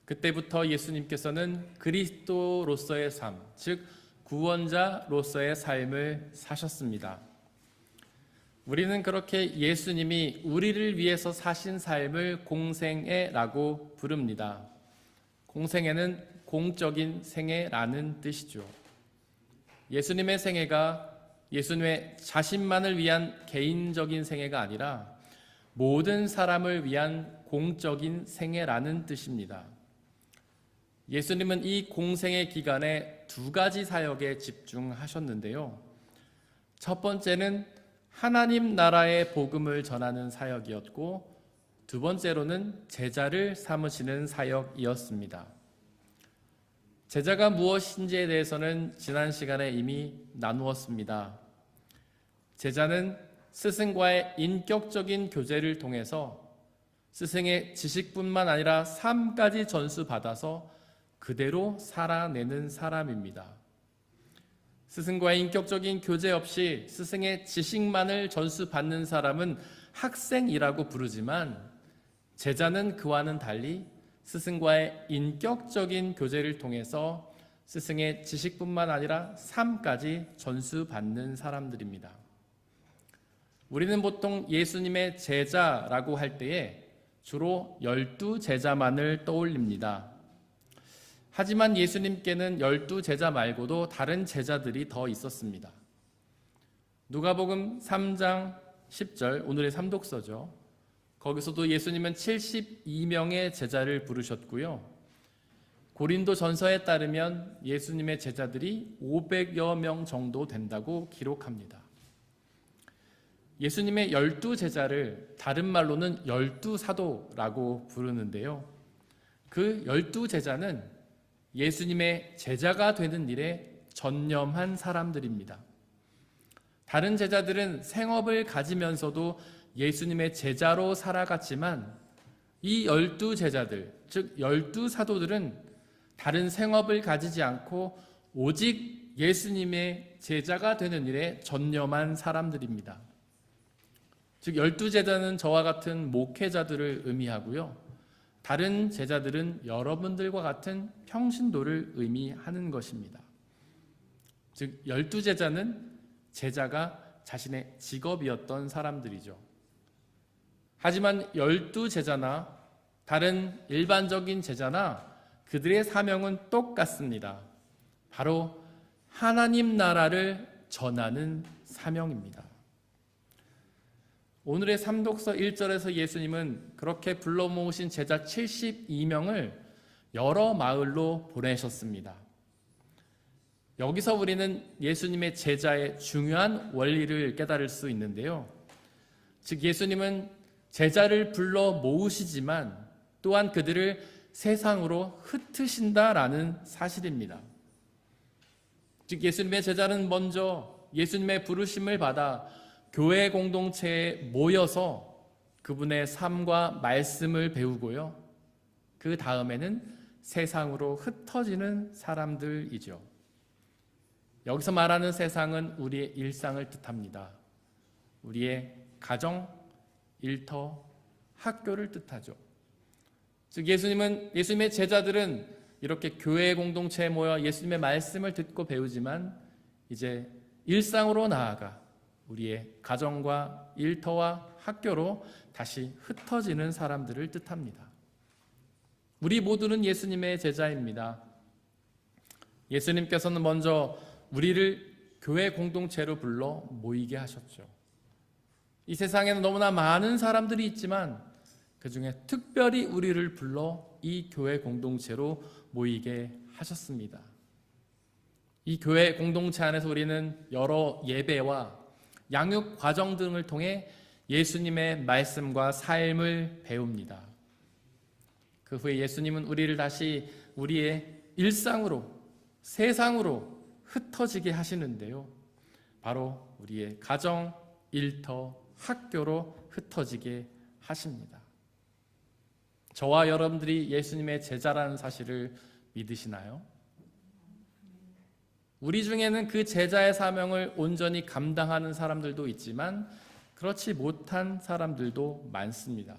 그때부터 예수님께서는 그리스도로서의 삶, 즉 구원자로서의 삶을 사셨습니다. 우리는 그렇게 예수님이 우리를 위해서 사신 삶을 공생애라고 부릅니다. 공생애는 공적인 생애라는 뜻이죠. 예수님의 생애가 예수님의 자신만을 위한 개인적인 생애가 아니라 모든 사람을 위한 공적인 생애라는 뜻입니다. 예수님은 이 공생애 기간에 두 가지 사역에 집중하셨는데요. 첫 번째는 하나님 나라의 복음을 전하는 사역이었고 두 번째로는 제자를 삼으시는 사역이었습니다. 제자가 무엇인지에 대해서는 지난 시간에 이미 나누었습니다. 제자는 스승과의 인격적인 교제를 통해서 스승의 지식뿐만 아니라 삶까지 전수받아서 그대로 살아내는 사람입니다. 스승과의 인격적인 교제 없이 스승의 지식만을 전수받는 사람은 학생이라고 부르지만 제자는 그와는 달리 스승과의 인격적인 교제를 통해서 스승의 지식뿐만 아니라 삶까지 전수받는 사람들입니다. 우리는 보통 예수님의 제자라고 할 때에 주로 12제자만을 떠올립니다. 하지만 예수님께는 12제자 말고도 다른 제자들이 더 있었습니다. 누가복음 3장 10절, 오늘의 삼독서죠. 거기서도 예수님은 72명의 제자를 부르셨고요. 고린도 전서에 따르면 예수님의 제자들이 500여 명 정도 된다고 기록합니다. 예수님의 12제자를 다른 말로는 12사도라고 부르는데요. 그 12제자는 예수님의 제자가 되는 일에 전념한 사람들입니다. 다른 제자들은 생업을 가지면서도 예수님의 제자로 살아갔지만 이 12제자들, 즉 12사도들은 다른 생업을 가지지 않고 오직 예수님의 제자가 되는 일에 전념한 사람들입니다. 즉 12제자는 저와 같은 목회자들을 의미하고요. 다른 제자들은 여러분들과 같은 평신도를 의미하는 것입니다. 즉 12제자는 제자가 자신의 직업이었던 사람들이죠. 하지만 12제자나 다른 일반적인 제자나 그들의 사명은 똑같습니다. 바로 하나님 나라를 전하는 사명입니다. 오늘의 삼독서 1절에서 예수님은 그렇게 불러 모으신 제자 72명을 여러 마을로 보내셨습니다. 여기서 우리는 예수님의 제자의 중요한 원리를 깨달을 수 있는데요. 즉 예수님은 제자를 불러 모으시지만 또한 그들을 세상으로 흩으신다라는 사실입니다. 즉 예수님의 제자는 먼저 예수님의 부르심을 받아 교회 공동체에 모여서 그분의 삶과 말씀을 배우고요. 그 다음에는 세상으로 흩어지는 사람들이죠. 여기서 말하는 세상은 우리의 일상을 뜻합니다. 우리의 가정, 일터, 학교를 뜻하죠. 즉 예수님의 제자들은 이렇게 교회 공동체에 모여 예수님의 말씀을 듣고 배우지만 이제 일상으로 나아가 우리의 가정과 일터와 학교로 다시 흩어지는 사람들을 뜻합니다. 우리 모두는 예수님의 제자입니다. 예수님께서는 먼저 우리를 교회 공동체로 불러 모이게 하셨죠. 이 세상에는 너무나 많은 사람들이 있지만 그 중에 특별히 우리를 불러 이 교회 공동체로 모이게 하셨습니다. 이 교회 공동체 안에서 우리는 여러 예배와 양육 과정 등을 통해 예수님의 말씀과 삶을 배웁니다. 그 후에 예수님은 우리를 다시 우리의 일상으로, 세상으로 흩어지게 하시는데요. 바로 우리의 가정, 일터, 학교로 흩어지게 하십니다. 저와 여러분들이 예수님의 제자라는 사실을 믿으시나요? 우리 중에는 그 제자의 사명을 온전히 감당하는 사람들도 있지만 그렇지 못한 사람들도 많습니다.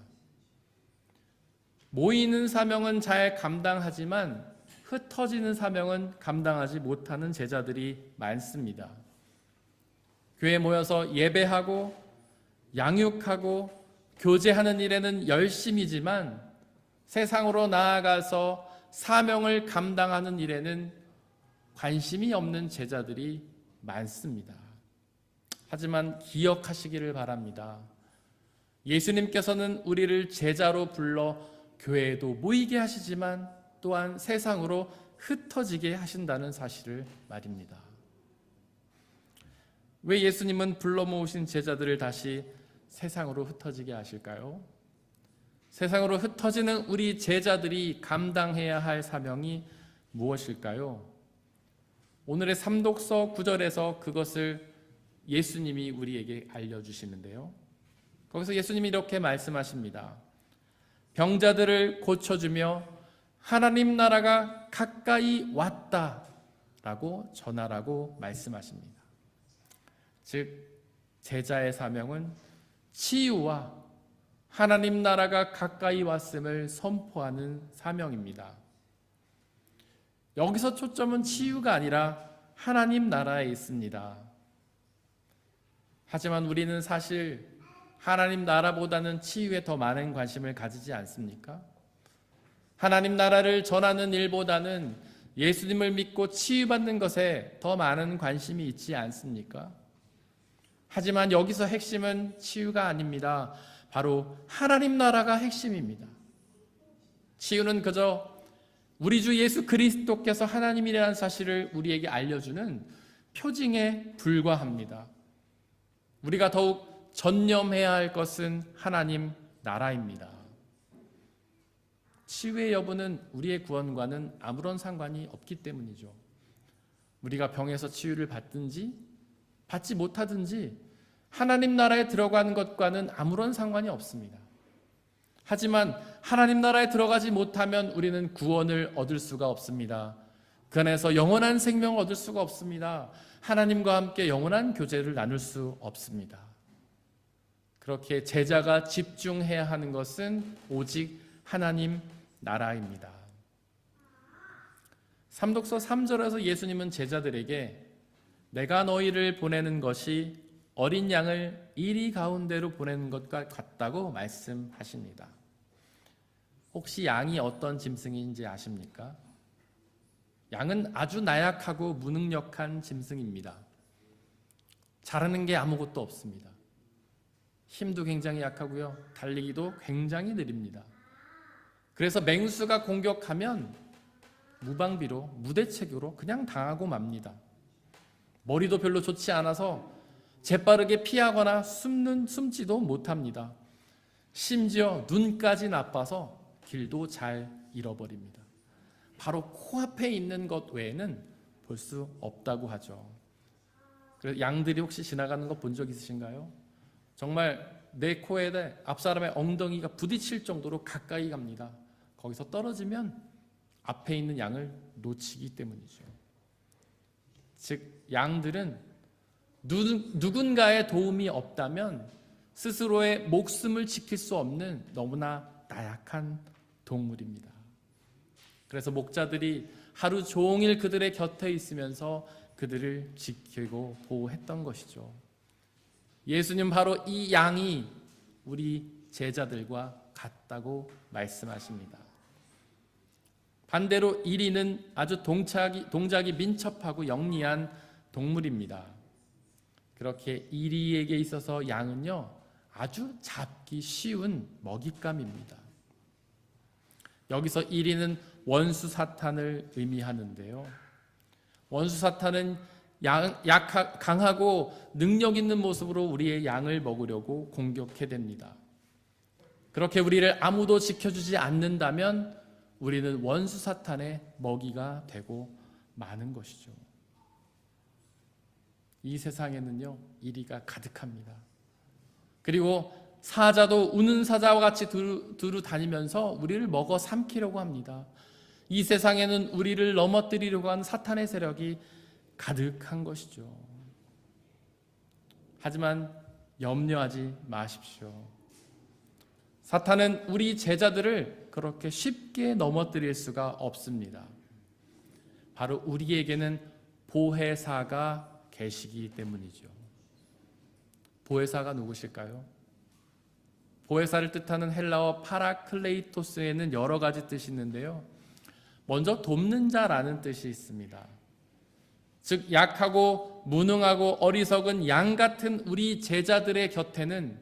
모이는 사명은 잘 감당하지만 흩어지는 사명은 감당하지 못하는 제자들이 많습니다. 교회에 모여서 예배하고 양육하고 교제하는 일에는 열심이지만 세상으로 나아가서 사명을 감당하는 일에는 관심이 없는 제자들이 많습니다. 하지만 기억하시기를 바랍니다. 예수님께서는 우리를 제자로 불러 교회에도 모이게 하시지만 또한 세상으로 흩어지게 하신다는 사실을 말입니다. 왜 예수님은 불러 모으신 제자들을 다시 세상으로 흩어지게 하실까요? 세상으로 흩어지는 우리 제자들이 감당해야 할 사명이 무엇일까요? 오늘의 삼독서 9절에서 그것을 예수님이 우리에게 알려주시는데요. 거기서 예수님이 이렇게 말씀하십니다. 병자들을 고쳐주며 하나님 나라가 가까이 왔다라고 전하라고 말씀하십니다. 즉 제자의 사명은 치유와 하나님 나라가 가까이 왔음을 선포하는 사명입니다. 여기서 초점은 치유가 아니라 하나님 나라에 있습니다. 하지만 우리는 사실 하나님 나라보다는 치유에 더 많은 관심을 가지지 않습니까? 하나님 나라를 전하는 일보다는 예수님을 믿고 치유받는 것에 더 많은 관심이 있지 않습니까? 하지만 여기서 핵심은 치유가 아닙니다. 바로 하나님 나라가 핵심입니다. 치유는 그저 우리 주 예수 그리스도께서 하나님이라는 사실을 우리에게 알려주는 표징에 불과합니다. 우리가 더욱 전념해야 할 것은 하나님 나라입니다. 치유의 여부는 우리의 구원과는 아무런 상관이 없기 때문이죠. 우리가 병에서 치유를 받든지 받지 못하든지 하나님 나라에 들어가는 것과는 아무런 상관이 없습니다. 하지만 하나님 나라에 들어가지 못하면 우리는 구원을 얻을 수가 없습니다. 그 안에서 영원한 생명을 얻을 수가 없습니다. 하나님과 함께 영원한 교제를 나눌 수 없습니다. 그렇게 제자가 집중해야 하는 것은 오직 하나님 나라입니다. 삼독서 3절에서 예수님은 제자들에게 내가 너희를 보내는 것이 어린 양을 이리 가운데로 보내는 것과 같다고 말씀하십니다. 혹시 양이 어떤 짐승인지 아십니까? 양은 아주 나약하고 무능력한 짐승입니다. 잘하는 게 아무것도 없습니다. 힘도 굉장히 약하고요. 달리기도 굉장히 느립니다. 그래서 맹수가 공격하면 무방비로, 무대책으로 그냥 당하고 맙니다. 머리도 별로 좋지 않아서 재빠르게 피하거나 숨지도 못합니다. 심지어 눈까지 나빠서 길도 잘 잃어버립니다. 바로 코앞에 있는 것 외에는 볼 수 없다고 하죠. 그래서 양들이 혹시 지나가는 거 본 적 있으신가요? 정말 내 코에 앞사람의 엉덩이가 부딪힐 정도로 가까이 갑니다. 거기서 떨어지면 앞에 있는 양을 놓치기 때문이죠. 즉 양들은 누군가의 도움이 없다면 스스로의 목숨을 지킬 수 없는 너무나 나약한 동물입니다. 그래서 목자들이 하루 종일 그들의 곁에 있으면서 그들을 지키고 보호했던 것이죠. 예수님 바로 이 양이 우리 제자들과 같다고 말씀하십니다. 반대로 이리는 아주 동작이 민첩하고 영리한 동물입니다. 그렇게 이리에게 있어서 양은요 아주 잡기 쉬운 먹잇감입니다. 여기서 이리는 원수 사탄을 의미하는데요. 원수 사탄은 강하고 능력 있는 모습으로 우리의 양을 먹으려고 공격해댑니다. 그렇게 우리를 아무도 지켜주지 않는다면 우리는 원수 사탄의 먹이가 되고 마는 것이죠. 이 세상에는요 이리가 가득합니다. 그리고 사자도 우는 사자와 같이 두루 다니면서 우리를 먹어 삼키려고 합니다. 이 세상에는 우리를 넘어뜨리려고 하는 사탄의 세력이 가득한 것이죠. 하지만 염려하지 마십시오. 사탄은 우리 제자들을 그렇게 쉽게 넘어뜨릴 수가 없습니다. 바로 우리에게는 보혜사가 계시기 때문이죠. 보혜사가 누구실까요? 보혜사를 뜻하는 헬라어 파라클레이토스에는 여러 가지 뜻이 있는데요. 먼저 돕는 자라는 뜻이 있습니다. 즉 약하고 무능하고 어리석은 양 같은 우리 제자들의 곁에는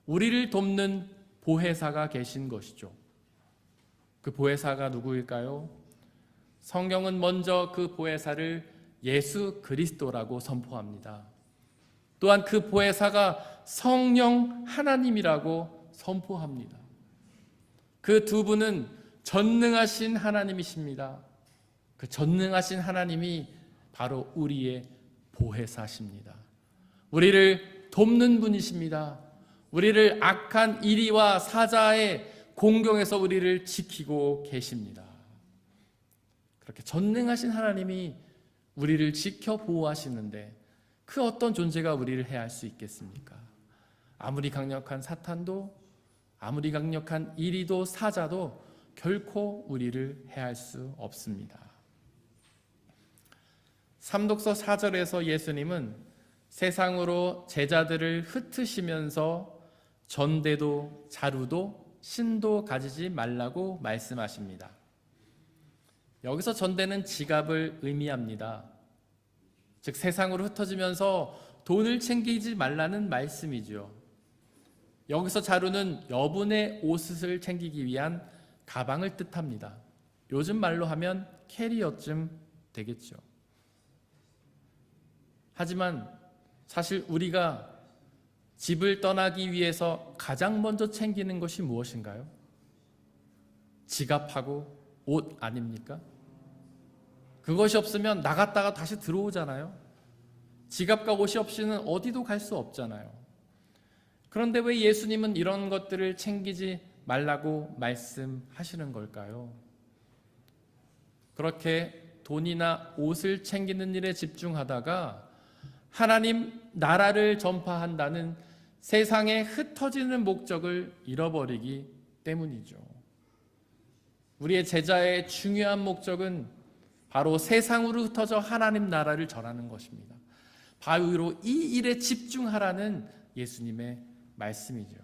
우리를 돕는 보혜사가 계신 것이죠. 그 보혜사가 누구일까요? 성경은 먼저 그 보혜사를 예수 그리스도라고 선포합니다. 또한 그 보혜사가 성령 하나님이라고 선포합니다. 그 두 분은 전능하신 하나님이십니다. 그 전능하신 하나님이 바로 우리의 보혜사십니다. 우리를 돕는 분이십니다. 우리를 악한 이리와 사자의 공경에서 우리를 지키고 계십니다. 그렇게 전능하신 하나님이 우리를 지켜 보호하시는데 그 어떤 존재가 우리를 해할 수 있겠습니까? 아무리 강력한 사탄도 아무리 강력한 이리도 사자도 결코 우리를 해할 수 없습니다. 삼독서 4절에서 예수님은 세상으로 제자들을 흩으시면서 전대도 자루도 신도 가지지 말라고 말씀하십니다. 여기서 전대는 지갑을 의미합니다. 즉 세상으로 흩어지면서 돈을 챙기지 말라는 말씀이죠. 여기서 자루는 여분의 옷을 챙기기 위한 가방을 뜻합니다. 요즘 말로 하면 캐리어쯤 되겠죠. 하지만 사실 우리가 집을 떠나기 위해서 가장 먼저 챙기는 것이 무엇인가요? 지갑하고 옷 아닙니까? 그것이 없으면 나갔다가 다시 들어오잖아요. 지갑과 옷이 없이는 어디도 갈 수 없잖아요. 그런데 왜 예수님은 이런 것들을 챙기지 말라고 말씀하시는 걸까요? 그렇게 돈이나 옷을 챙기는 일에 집중하다가 하나님 나라를 전파한다는 세상에 흩어지는 목적을 잃어버리기 때문이죠. 우리의 제자의 중요한 목적은 바로 세상으로 흩어져 하나님 나라를 전하는 것입니다. 바로 이 일에 집중하라는 예수님의 말씀이죠.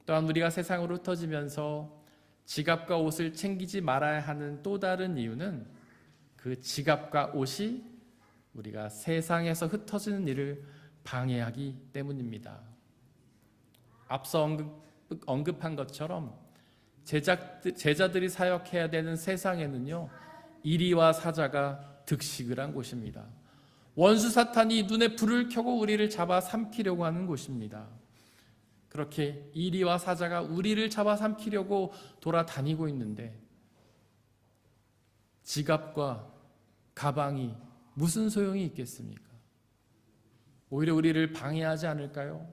또한 우리가 세상으로 흩어지면서 지갑과 옷을 챙기지 말아야 하는 또 다른 이유는 그 지갑과 옷이 우리가 세상에서 흩어지는 일을 방해하기 때문입니다. 앞서 언급한 것처럼 제자들이 사역해야 되는 세상에는요, 이리와 사자가 득식을 한 곳입니다. 원수 사탄이 눈에 불을 켜고 우리를 잡아 삼키려고 하는 곳입니다. 그렇게 이리와 사자가 우리를 잡아 삼키려고 돌아다니고 있는데 지갑과 가방이 무슨 소용이 있겠습니까? 오히려 우리를 방해하지 않을까요?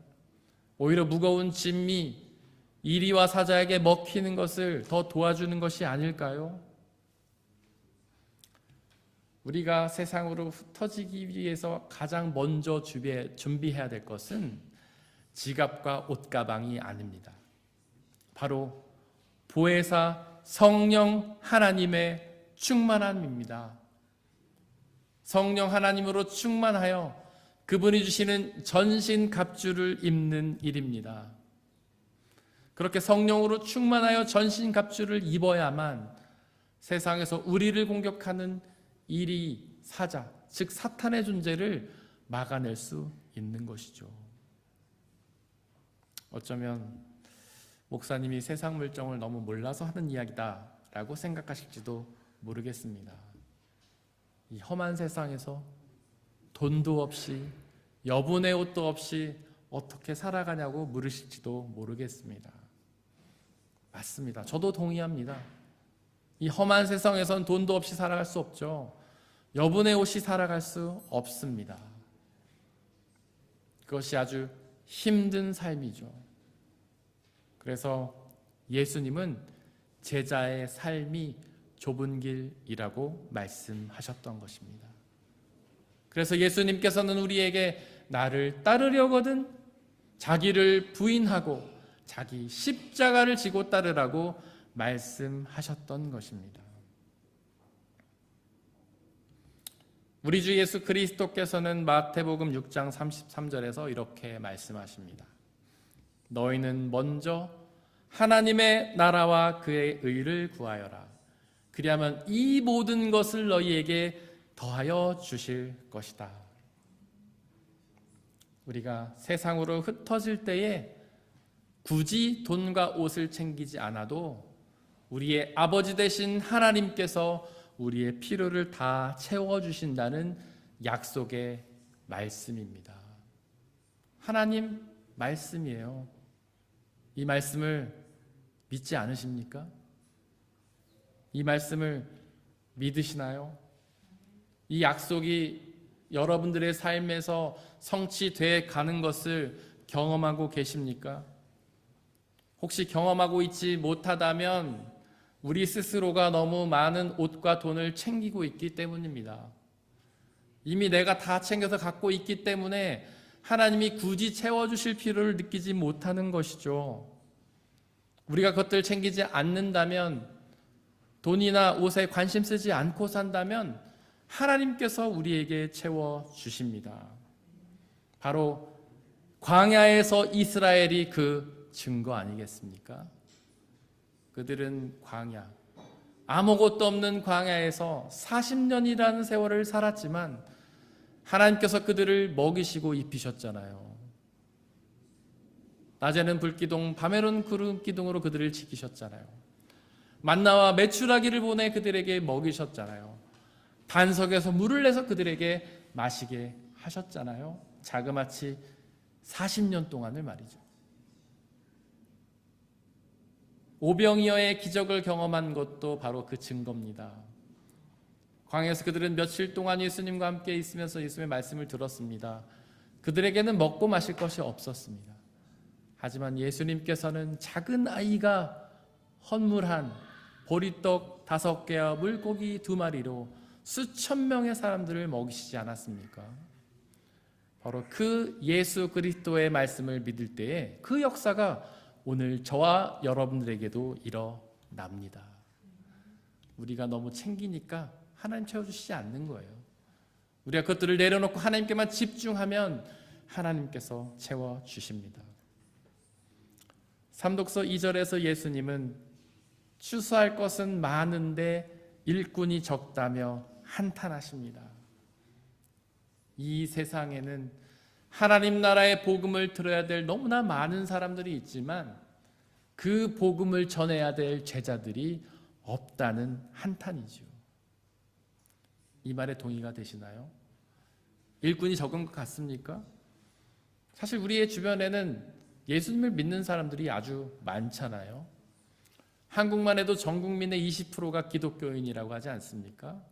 오히려 무거운 짐이 이리와 사자에게 먹히는 것을 더 도와주는 것이 아닐까요? 우리가 세상으로 흩어지기 위해서 가장 먼저 준비해야 될 것은 지갑과 옷가방이 아닙니다. 바로 보혜사 성령 하나님의 충만함입니다. 성령 하나님으로 충만하여 그분이 주시는 전신 갑주를 입는 일입니다. 그렇게 성령으로 충만하여 전신 갑주를 입어야만 세상에서 우리를 공격하는 이리 사자, 즉 사탄의 존재를 막아낼 수 있는 것이죠. 어쩌면 목사님이 세상 물정을 너무 몰라서 하는 이야기다라고 생각하실지도 모르겠습니다. 이 험한 세상에서 돈도 없이 여분의 옷도 없이 어떻게 살아가냐고 물으실지도 모르겠습니다. 맞습니다. 저도 동의합니다. 이 험한 세상에선 돈도 없이 살아갈 수 없죠. 여분의 옷이 살아갈 수 없습니다. 그것이 아주 힘든 삶이죠. 그래서 예수님은 제자의 삶이 좁은 길이라고 말씀하셨던 것입니다. 그래서 예수님께서는 우리에게 나를 따르려거든 자기를 부인하고 자기 십자가를 지고 따르라고 말씀하셨던 것입니다. 우리 주 예수 그리스도께서는 마태복음 6장 33절에서 이렇게 말씀하십니다. 너희는 먼저 하나님의 나라와 그의 의를 구하여라. 그리하면 이 모든 것을 너희에게 더하여 주실 것이다. 우리가 세상으로 흩어질 때에 굳이 돈과 옷을 챙기지 않아도 우리의 아버지 되신 하나님께서 우리의 필요를 다 채워주신다는 약속의 말씀입니다. 하나님 말씀이에요. 이 말씀을 믿지 않으십니까? 이 말씀을 믿으시나요? 이 약속이 여러분들의 삶에서 성취돼 가는 것을 경험하고 계십니까? 혹시 경험하고 있지 못하다면 우리 스스로가 너무 많은 옷과 돈을 챙기고 있기 때문입니다. 이미 내가 다 챙겨서 갖고 있기 때문에 하나님이 굳이 채워주실 필요를 느끼지 못하는 것이죠. 우리가 그것들 챙기지 않는다면, 돈이나 옷에 관심 쓰지 않고 산다면 하나님께서 우리에게 채워주십니다. 바로 광야에서 이스라엘이 그 증거 아니겠습니까? 그들은 광야, 아무것도 없는 광야에서 40년이라는 세월을 살았지만 하나님께서 그들을 먹이시고 입히셨잖아요. 낮에는 불기둥, 밤에는 구름 기둥으로 그들을 지키셨잖아요. 만나와 메추라기를 보내 그들에게 먹이셨잖아요. 반석에서 물을 내서 그들에게 마시게 하셨잖아요. 자그마치 40년 동안을 말이죠. 오병이어의 기적을 경험한 것도 바로 그 증거입니다. 광야에서 그들은 며칠 동안 예수님과 함께 있으면서 예수님의 말씀을 들었습니다. 그들에게는 먹고 마실 것이 없었습니다. 하지만 예수님께서는 작은 아이가 헌물한 보리떡 5개와 물고기 2마리로 수천 명의 사람들을 먹이시지 않았습니까? 바로 그 예수 그리스도의 말씀을 믿을 때에 그 역사가 오늘 저와 여러분들에게도 일어납니다. 우리가 너무 챙기니까 하나님 채워주시지 않는 거예요. 우리가 그것들을 내려놓고 하나님께만 집중하면 하나님께서 채워주십니다. 삼독서 2절에서 예수님은 추수할 것은 많은데 일꾼이 적다며 한탄하십니다. 이 세상에는 하나님 나라의 복음을 들어야 될 너무나 많은 사람들이 있지만 그 복음을 전해야 될 제자들이 없다는 한탄이죠. 이 말에 동의가 되시나요? 일꾼이 적은 것 같습니까? 사실 우리의 주변에는 예수님을 믿는 사람들이 아주 많잖아요. 한국만 해도 전 국민의 20%가 기독교인이라고 하지 않습니까?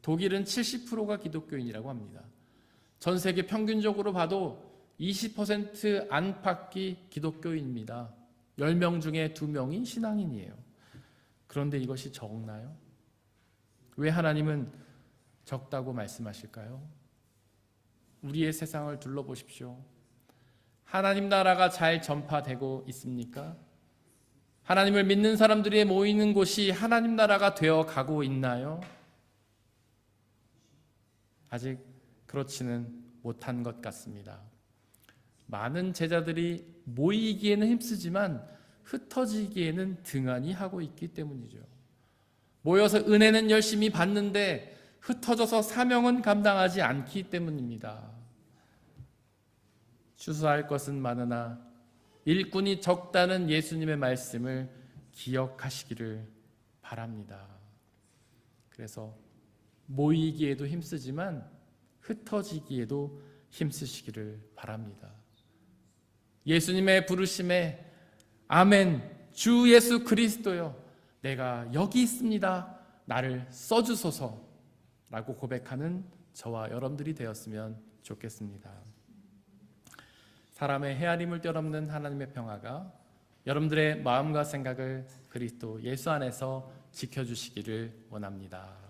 독일은 70%가 기독교인이라고 합니다. 전 세계 평균적으로 봐도 20% 안팎이 기독교인입니다. 10명 중에 2명이 신앙인이에요. 그런데 이것이 적나요? 왜 하나님은 적다고 말씀하실까요? 우리의 세상을 둘러보십시오. 하나님 나라가 잘 전파되고 있습니까? 하나님을 믿는 사람들이 모이는 곳이 하나님 나라가 되어 가고 있나요? 아직 그렇지는 못한 것 같습니다. 많은 제자들이 모이기에는 힘쓰지만 흩어지기에는 등한히 하고 있기 때문이죠. 모여서 은혜는 열심히 받는데 흩어져서 사명은 감당하지 않기 때문입니다. 추수할 것은 많으나 일꾼이 적다는 예수님의 말씀을 기억하시기를 바랍니다. 그래서 모이기에도 힘쓰지만 흩어지기에도 힘쓰시기를 바랍니다. 예수님의 부르심에 아멘, 주 예수 그리스도여, 내가 여기 있습니다. 나를 써주소서 라고 고백하는 저와 여러분들이 되었으면 좋겠습니다. 사람의 헤아림을 뛰어넘는 하나님의 평화가 여러분들의 마음과 생각을 그리스도 예수 안에서 지켜주시기를 원합니다.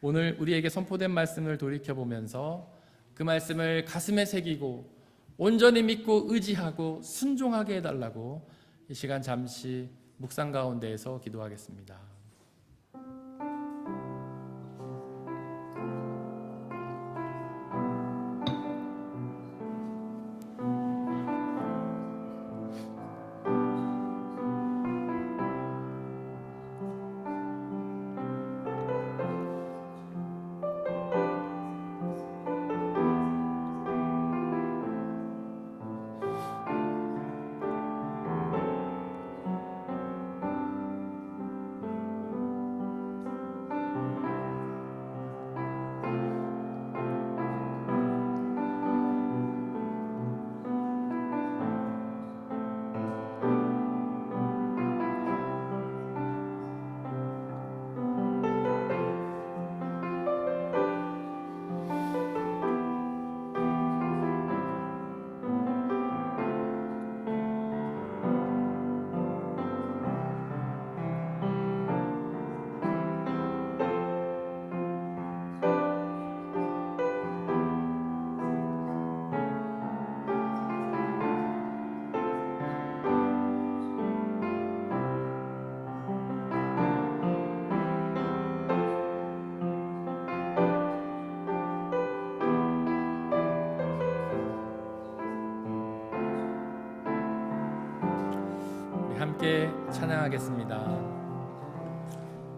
오늘 우리에게 선포된 말씀을 돌이켜보면서 그 말씀을 가슴에 새기고 온전히 믿고 의지하고 순종하게 해달라고 이 시간 잠시 묵상 가운데에서 기도하겠습니다. 함께 찬양하겠습니다.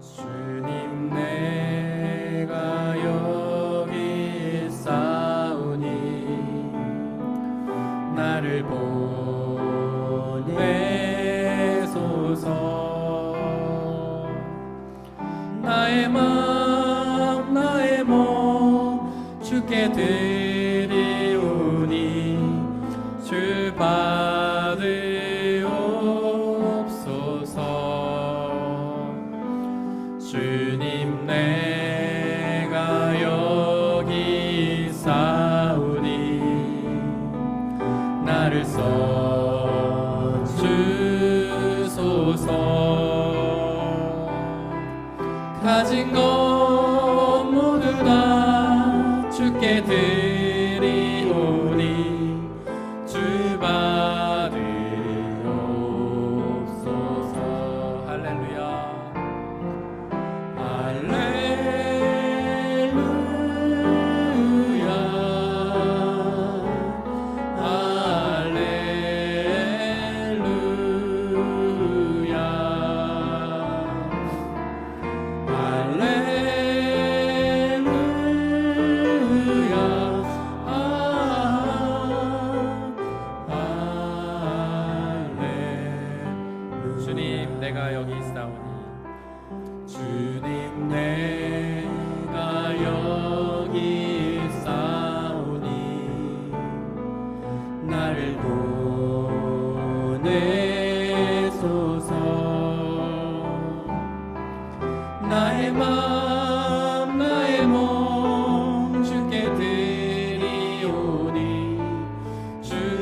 주님 내가 여기 있사오니 나를 보내소서. 주께 드리오니 주 받으옵소서. 주님 내가 여기 있사오니 나를 써주소서. 가진 것 모두 다 주께 드리오니 주 받으옵소서. 할렐루야. 주님 내가 여기 있사오니 주님 내가 여기 있사오니 나를 보내소서. 나의 맘 나의 몸 주께 드리오니 주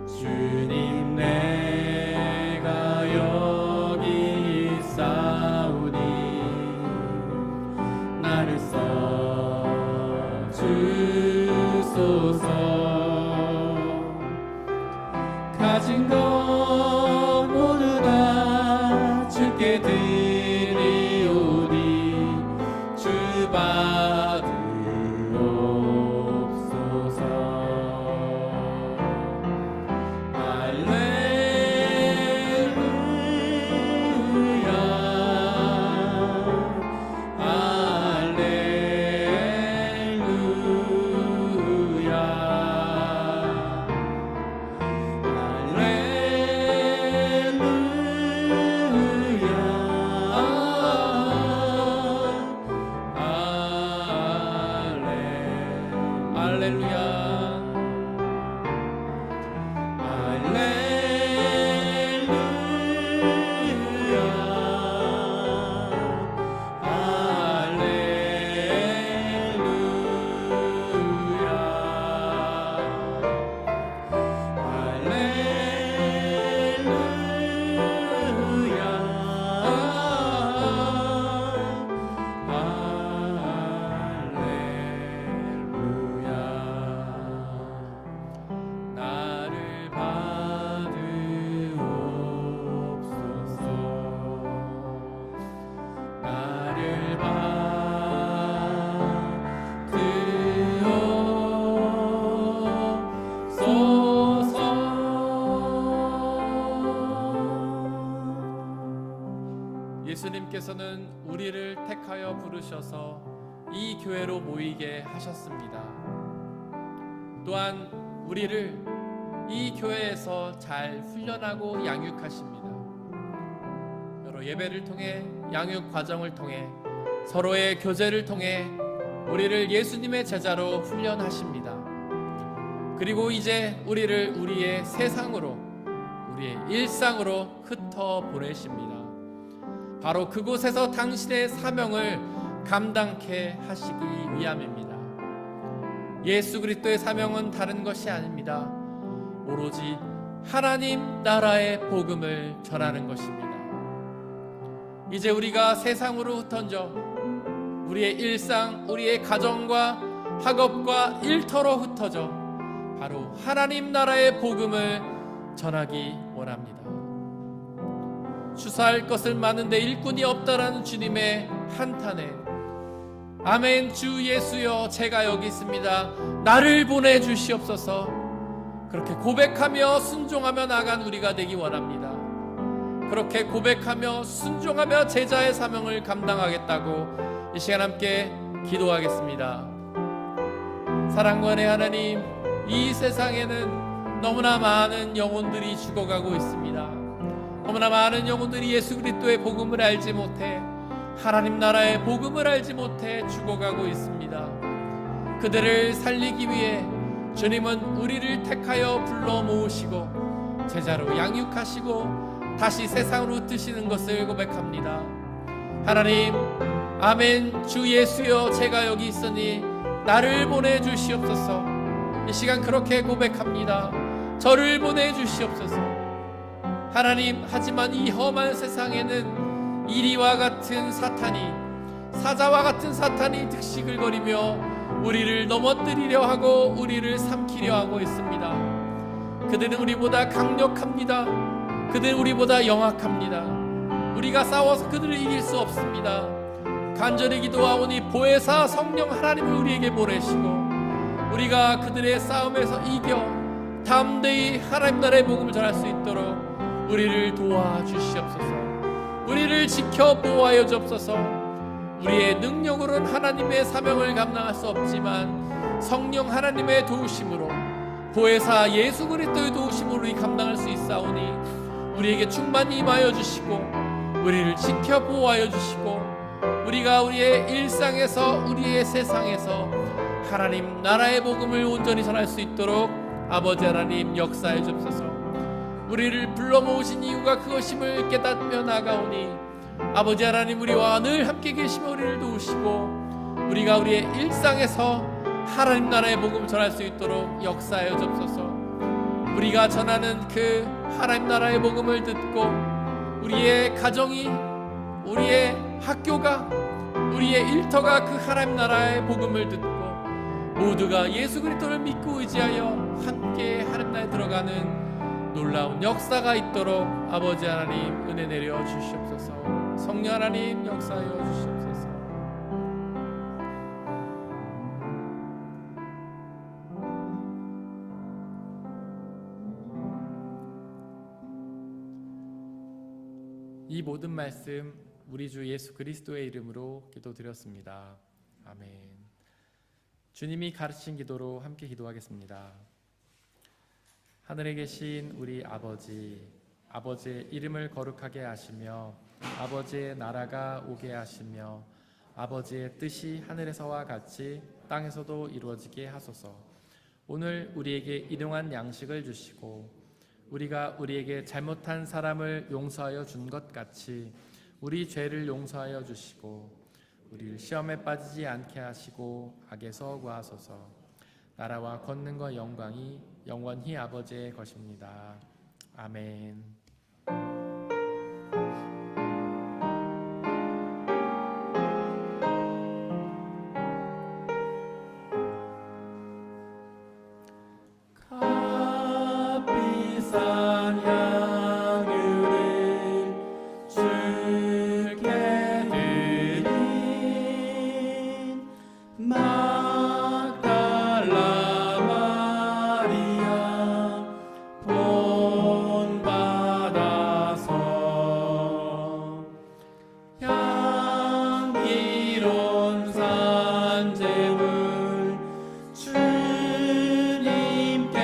주님 내가 여기 있사오니 나를 써주소서. 가진 것 모두 다 주께 드리오니 주 예수님께서는 우리를 택하여 부르셔서 이 교회로 모이게 하셨습니다. 또한 우리를 이 교회에서 잘 훈련하고 양육하십니다. 여러 예배를 통해 양육 과정을 통해 서로의 교제를 통해 우리를 예수님의 제자로 훈련하십니다. 그리고 이제 우리를 우리의 세상으로 우리의 일상으로 흩어 보내십니다. 바로 그곳에서 당신의 사명을 감당케 하시기 위함입니다. 예수 그리스도의 사명은 다른 것이 아닙니다. 오로지 하나님 나라의 복음을 전하는 것입니다. 이제 우리가 세상으로 흩어져 우리의 일상, 우리의 가정과 학업과 일터로 흩어져 바로 하나님 나라의 복음을 전하기 원합니다. 추수할 것을 많은데 일꾼이 없다라는 주님의 한탄에 아멘 주 예수여 제가 여기 있습니다. 나를 보내주시옵소서. 그렇게 고백하며 순종하며 나간 우리가 되기 원합니다. 그렇게 고백하며 순종하며 제자의 사명을 감당하겠다고 이 시간 함께 기도하겠습니다. 사랑과 은혜의 하나님, 이 세상에는 너무나 많은 영혼들이 죽어가고 있습니다. 너무나 많은 영혼들이 예수 그리스도의 복음을 알지 못해 하나님 나라의 복음을 알지 못해 죽어가고 있습니다. 그들을 살리기 위해 주님은 우리를 택하여 불러 모으시고 제자로 양육하시고 다시 세상으로 뜨시는 것을 고백합니다. 하나님, 아멘. 주 예수여, 제가 여기 있으니 나를 보내주시옵소서. 이 시간 그렇게 고백합니다. 저를 보내주시옵소서. 하나님, 하지만 이 험한 세상에는 이리와 같은 사탄이, 사자와 같은 사탄이 득실거리며 우리를 넘어뜨리려 하고 우리를 삼키려 하고 있습니다. 그들은 우리보다 강력합니다. 그들은 우리보다 영악합니다. 우리가 싸워서 그들을 이길 수 없습니다. 간절히 기도하오니 보혜사 성령 하나님을 우리에게 보내시고 우리가 그들의 싸움에서 이겨 담대히 하나님 나라의 복음을 전할 수 있도록 우리를 도와주시옵소서. 우리를 지켜 보호하여 주옵소서. 우리의 능력으로는 하나님의 사명을 감당할 수 없지만 성령 하나님의 도우심으로, 보혜사 예수 그리스도의 도우심으로 우리 감당할 수 있사오니 우리에게 충만히 임하여 주시고 우리를 지켜 보호하여 주시고 우리가 우리의 일상에서, 우리의 세상에서 하나님 나라의 복음을 온전히 전할 수 있도록 아버지 하나님 역사해 주옵소서. 우리를 불러 모으신 이유가 그것임을 깨닫며 나가오니 아버지 하나님 우리와 늘 함께 계시며 우리를 도우시고 우리가 우리의 일상에서 하나님 나라의 복음을 전할 수 있도록 역사하여 주옵소서. 우리가 전하는 그 하나님 나라의 복음을 듣고 우리의 가정이, 우리의 학교가, 우리의 일터가 그 하나님 나라의 복음을 듣고 모두가 예수 그리스도를 믿고 의지하여 함께 하나님 나라에 들어가는 놀라운 역사가 있도록 아버지 하나님 은혜 내려 주시옵소서. 성령 하나님 역사하여 주시옵소서. 이 모든 말씀 우리 주 예수 그리스도의 이름으로 기도드렸습니다. 아멘. 주님이 가르친 기도로 함께 기도하겠습니다. 하늘에 계신 우리 아버지, 아버지의 이름을 거룩하게 하시며 아버지의 나라가 오게 하시며 아버지의 뜻이 하늘에서와 같이 땅에서도 이루어지게 하소서. 오늘 우리에게 일용할 양식을 주시고 우리가 우리에게 잘못한 사람을 용서하여 준 것 같이 우리 죄를 용서하여 주시고 우리를 시험에 빠지지 않게 하시고 악에서 구하소서. 나라와 권능과 영광이 영원히 아버지의 것입니다. 아멘. 값비싼 향유를 주께 드린 막달라 마리아 본받아서 향기로운 산재물 주님께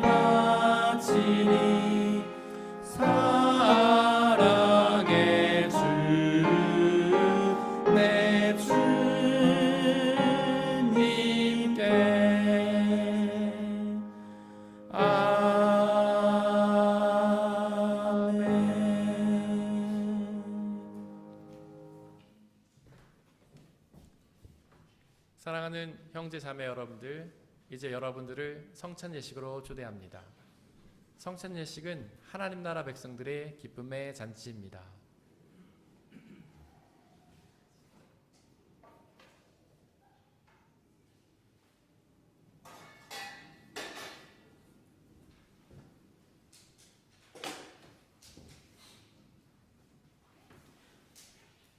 바치니 사랑의 주 내 주님께 사랑하는 형제 자매 여러분들, 이제 여러분들을 성찬 예식으로 초대합니다. 성찬 예식은 하나님 나라 백성들의 기쁨의 잔치입니다.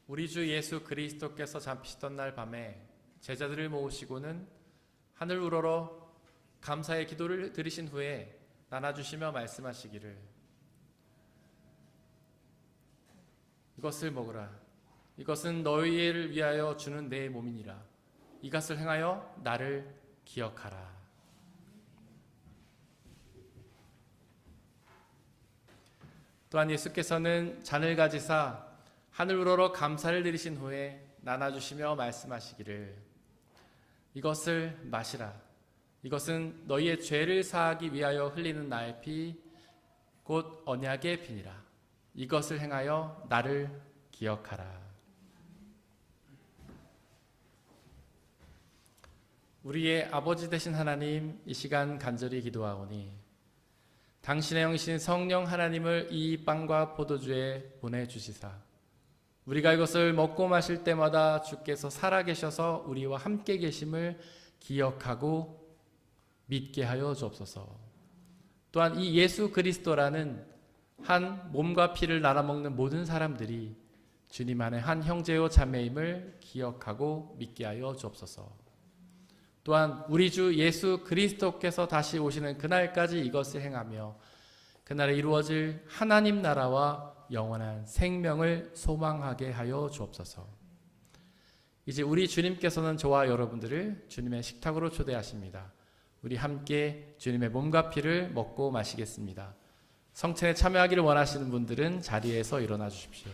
우리 주 예수 그리스도께서 잡히시던 날 밤에 제자들을 모으시고는 하늘 우러러 감사의 기도를 드리신 후에 나눠주시며 말씀하시기를 이것을 먹으라. 이것은 너희를 위하여 주는 내 몸이니라. 이것을 행하여 나를 기억하라. 또한 예수께서는 잔을 가지사 하늘 우러러 감사를 드리신 후에 나눠주시며 말씀하시기를 이것을 마시라. 이것은 너희의 죄를 사하기 위하여 흘리는 나의 피 곧 언약의 피니라. 이것을 행하여 나를 기억하라. 우리의 아버지 되신 하나님, 이 시간 간절히 기도하오니 당신의 영이신 성령 하나님을 이 빵과 포도주에 보내주시사 우리가 이것을 먹고 마실 때마다 주께서 살아계셔서 우리와 함께 계심을 기억하고 믿게 하여 주옵소서. 또한 이 예수 그리스도라는 한 몸과 피를 나눠 먹는 모든 사람들이 주님 안에 한 형제요 자매임을 기억하고 믿게 하여 주옵소서. 또한 우리 주 예수 그리스도께서 다시 오시는 그날까지 이것을 행하며 그날에 이루어질 하나님 나라와 영원한 생명을 소망하게 하여 주옵소서. 이제 우리 주님께서는 저와 여러분들을 주님의 식탁으로 초대하십니다. 우리 함께 주님의 몸과 피를 먹고 마시겠습니다. 성찬에 참여하기를 원하시는 분들은 자리에서 일어나 주십시오.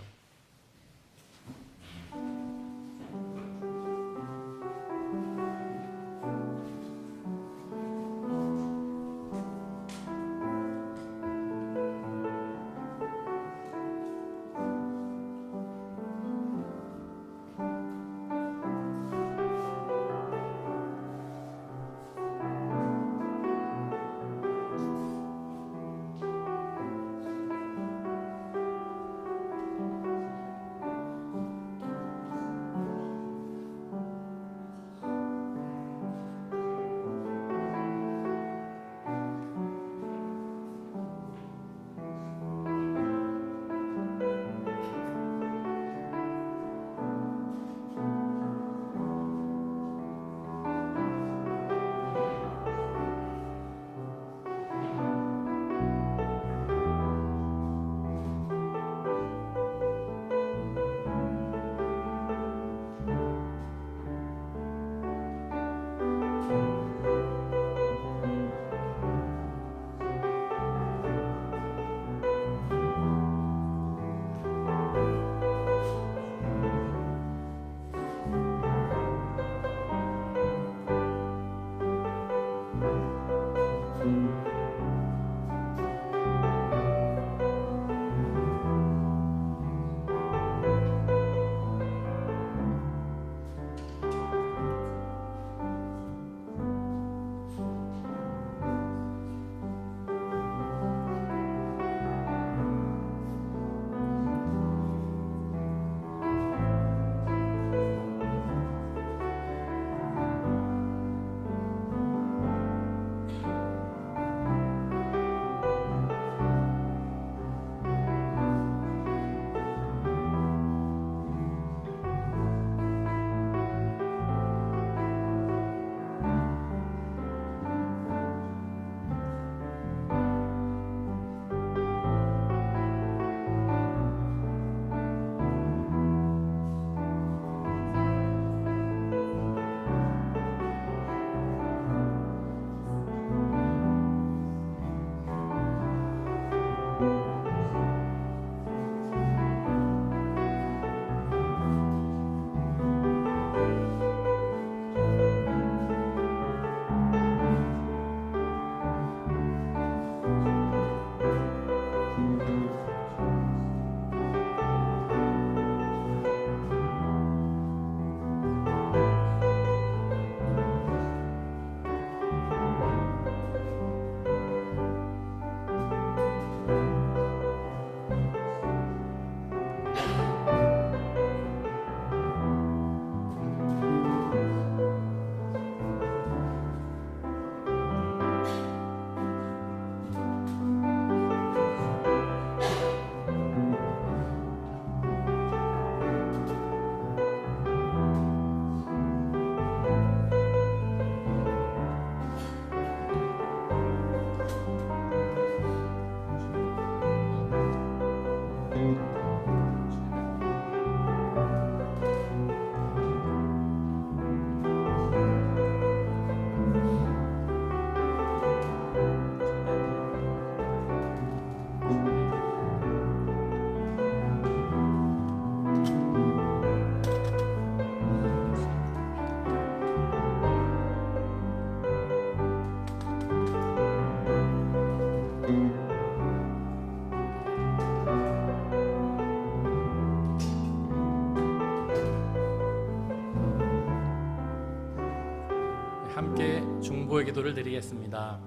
함께 중보의 기도를 드리겠습니다.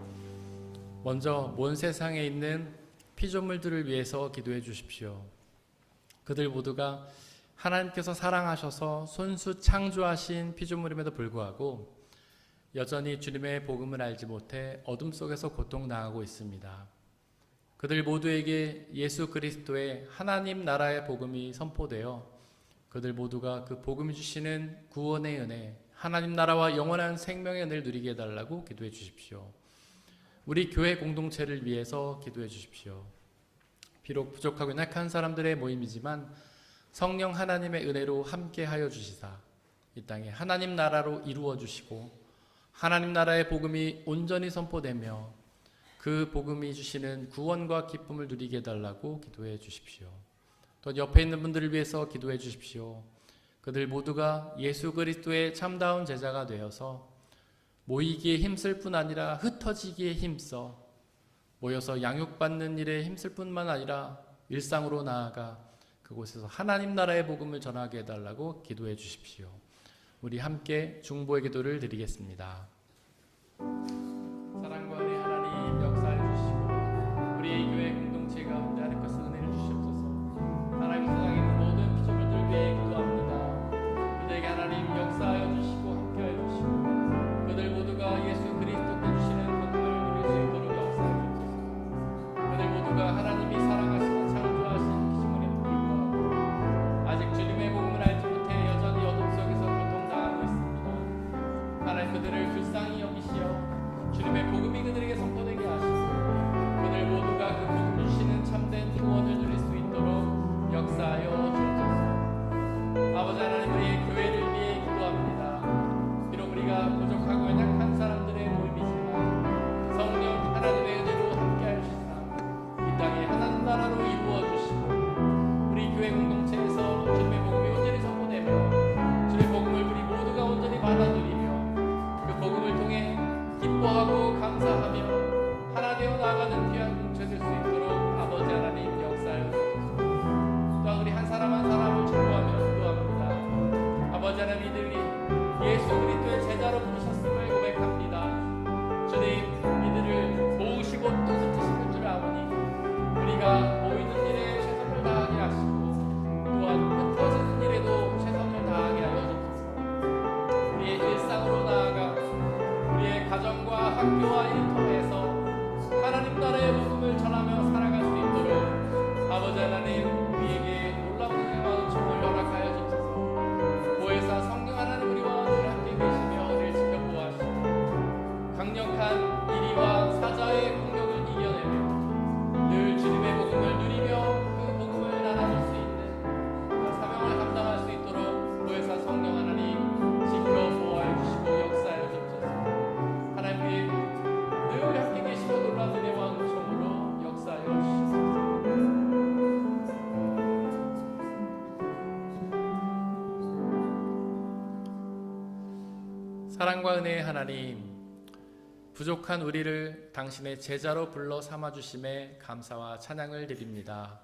먼저 먼 세상에 있는 피조물들을 위해서 기도해 주십시오. 그들 모두가 하나님께서 사랑하셔서 손수 창조하신 피조물임에도 불구하고 여전히 주님의 복음을 알지 못해 어둠 속에서 고통당하고 있습니다. 그들 모두에게 예수 그리스도의 하나님 나라의 복음이 선포되어 그들 모두가 그 복음이 주시는 구원의 은혜, 하나님 나라와 영원한 생명의 은혜를 누리게 해달라고 기도해 주십시오. 우리 교회 공동체를 위해서 기도해 주십시오. 비록 부족하고 연약한 사람들의 모임이지만 성령 하나님의 은혜로 함께하여 주시사 이 땅에 하나님 나라로 이루어 주시고 하나님 나라의 복음이 온전히 선포되며 그 복음이 주시는 구원과 기쁨을 누리게 해달라고 기도해 주십시오. 또 옆에 있는 분들을 위해서 기도해 주십시오. 그들 모두가 예수 그리스도의 참다운 제자가 되어서 모이기에 힘쓸 뿐 아니라 흩어지기에 힘써 모여서 양육받는 일에 힘쓸 뿐만 아니라 일상으로 나아가 그곳에서 하나님 나라의 복음을 전하게 해달라고 기도해 주십시오. 우리 함께 중보의 기도를 드리겠습니다. 사랑과 은혜 하나님 역사해 주시고 우리 교회 공동체 가운데 하나님께서 은혜를 주시옵소서. 하나님 세상에 있는 모든 피조물들 위해 기도합니다. 그들에게 하나님 역사하여 주시고 함께하여 주시고 그들 모두가 예수 그리스도께 주시는 복음을 누릴 수 있도록 역사해 주옵소서. 그들 모두가 하나님이 사랑하시고 창조하신 피조물임에도 불구하고 아직 주님의 복음을 알지 못해 여전히 어둠 속에서 고통당하고 있습니다. 하나님 그들을 불쌍히 여기시어 주님의 복음이 그들에게 선포되게 하시고 그들 모두가 그 복음을 주시는 참된 구원을 누릴 수 있도록 역사하여 주옵소서. 아버지 하나님 우리의 교회를 위해 기도합니다. 비록 우리가 부족하고 연약한 사람들의 모임이지만 성령 하나님의 은혜로 함께할 주시사 이 땅에 하나님 나라로 이루어 주시고 우리 교회 공동체에서 주님의 복음이 온전히 선포되며 주님의 복음을 우리 모두가 온전히 받아 누리며 그 복음을 통해 기뻐하고 감사하며 하나 되어 나아가는 귀한 공체 될 수 있도록 아버지 하나님 역사하여 주옵소서. 또한 우리 한 사람 한 사람을 중보하며 기도합니다. 아버지 하나님 이들이 예수 그리스도의 제자로 부르셨음을 고백합니다. 주님 이들을 모으시고 또 흩으시는 줄 아오니 우리가 모이는 일에 최선을 다하게 하시고 또한 흩어지는 일에도 최선을 다하게 하여 주옵소서. 우리의 일상으로 나아가 우리의 가정과 학교와 일터에서 하나님 나라의 복음을 전하며 살아갈 수 있도록 아버지 하나님 우리에게 놀라운 은혜와 은총을 허락하여 주옵소서. 보혜사 성령 하나님 우리와 늘 함께 계시며 우리를 지켜보아하시고 강력한 이리와 사자의 공격을 이겨내며 늘 주님의 복음을 누리며 그 복음을 나눠줄 수 있는 그 사명을 감당할 수 있도록 보혜사 성령 하나님 지켜보아해 주시고 역사하여 주옵소서. 하나님 우리 늘 함께 계시고 놀라운 은혜와 은총으로 역사하여 주시옵소서. 사랑과 은혜의 하나님, 부족한 우리를 당신의 제자로 불러 삼아주심에 감사와 찬양을 드립니다.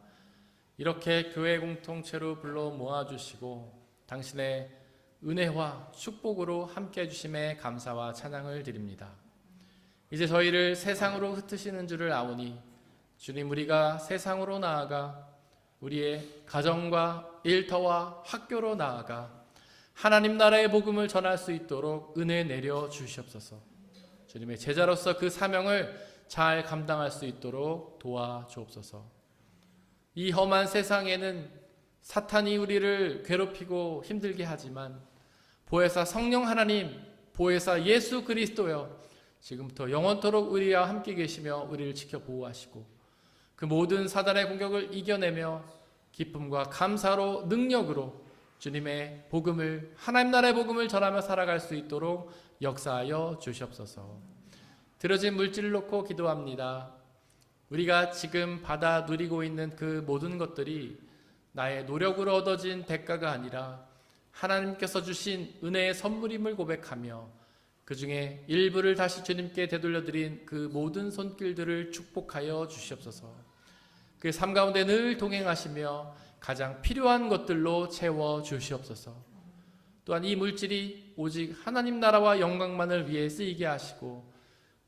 이렇게 교회 공동체로 불러 모아주시고 당신의 은혜와 축복으로 함께 해주심에 감사와 찬양을 드립니다. 이제 저희를 세상으로 흩으시는 줄을 아오니 주님 우리가 세상으로 나아가 우리의 가정과 일터와 학교로 나아가 하나님 나라의 복음을 전할 수 있도록 은혜 내려 주시옵소서. 주님의 제자로서 그 사명을 잘 감당할 수 있도록 도와주옵소서. 이 험한 세상에는 사탄이 우리를 괴롭히고 힘들게 하지만 보혜사 성령 하나님, 보혜사 예수 그리스도여 지금부터 영원토록 우리와 함께 계시며 우리를 지켜 보호하시고 그 모든 사단의 공격을 이겨내며 기쁨과 감사로 능력으로 주님의 복음을 하나님 나라의 복음을 전하며 살아갈 수 있도록 역사하여 주시옵소서. 들어진 물질을 놓고 기도합니다. 우리가 지금 받아 누리고 있는 그 모든 것들이 나의 노력으로 얻어진 대가가 아니라 하나님께서 주신 은혜의 선물임을 고백하며 그 중에 일부를 다시 주님께 되돌려드린 그 모든 손길들을 축복하여 주시옵소서. 그 삶 가운데 늘 동행하시며 가장 필요한 것들로 채워 주시옵소서. 또한 이 물질이 오직 하나님 나라와 영광만을 위해 쓰이게 하시고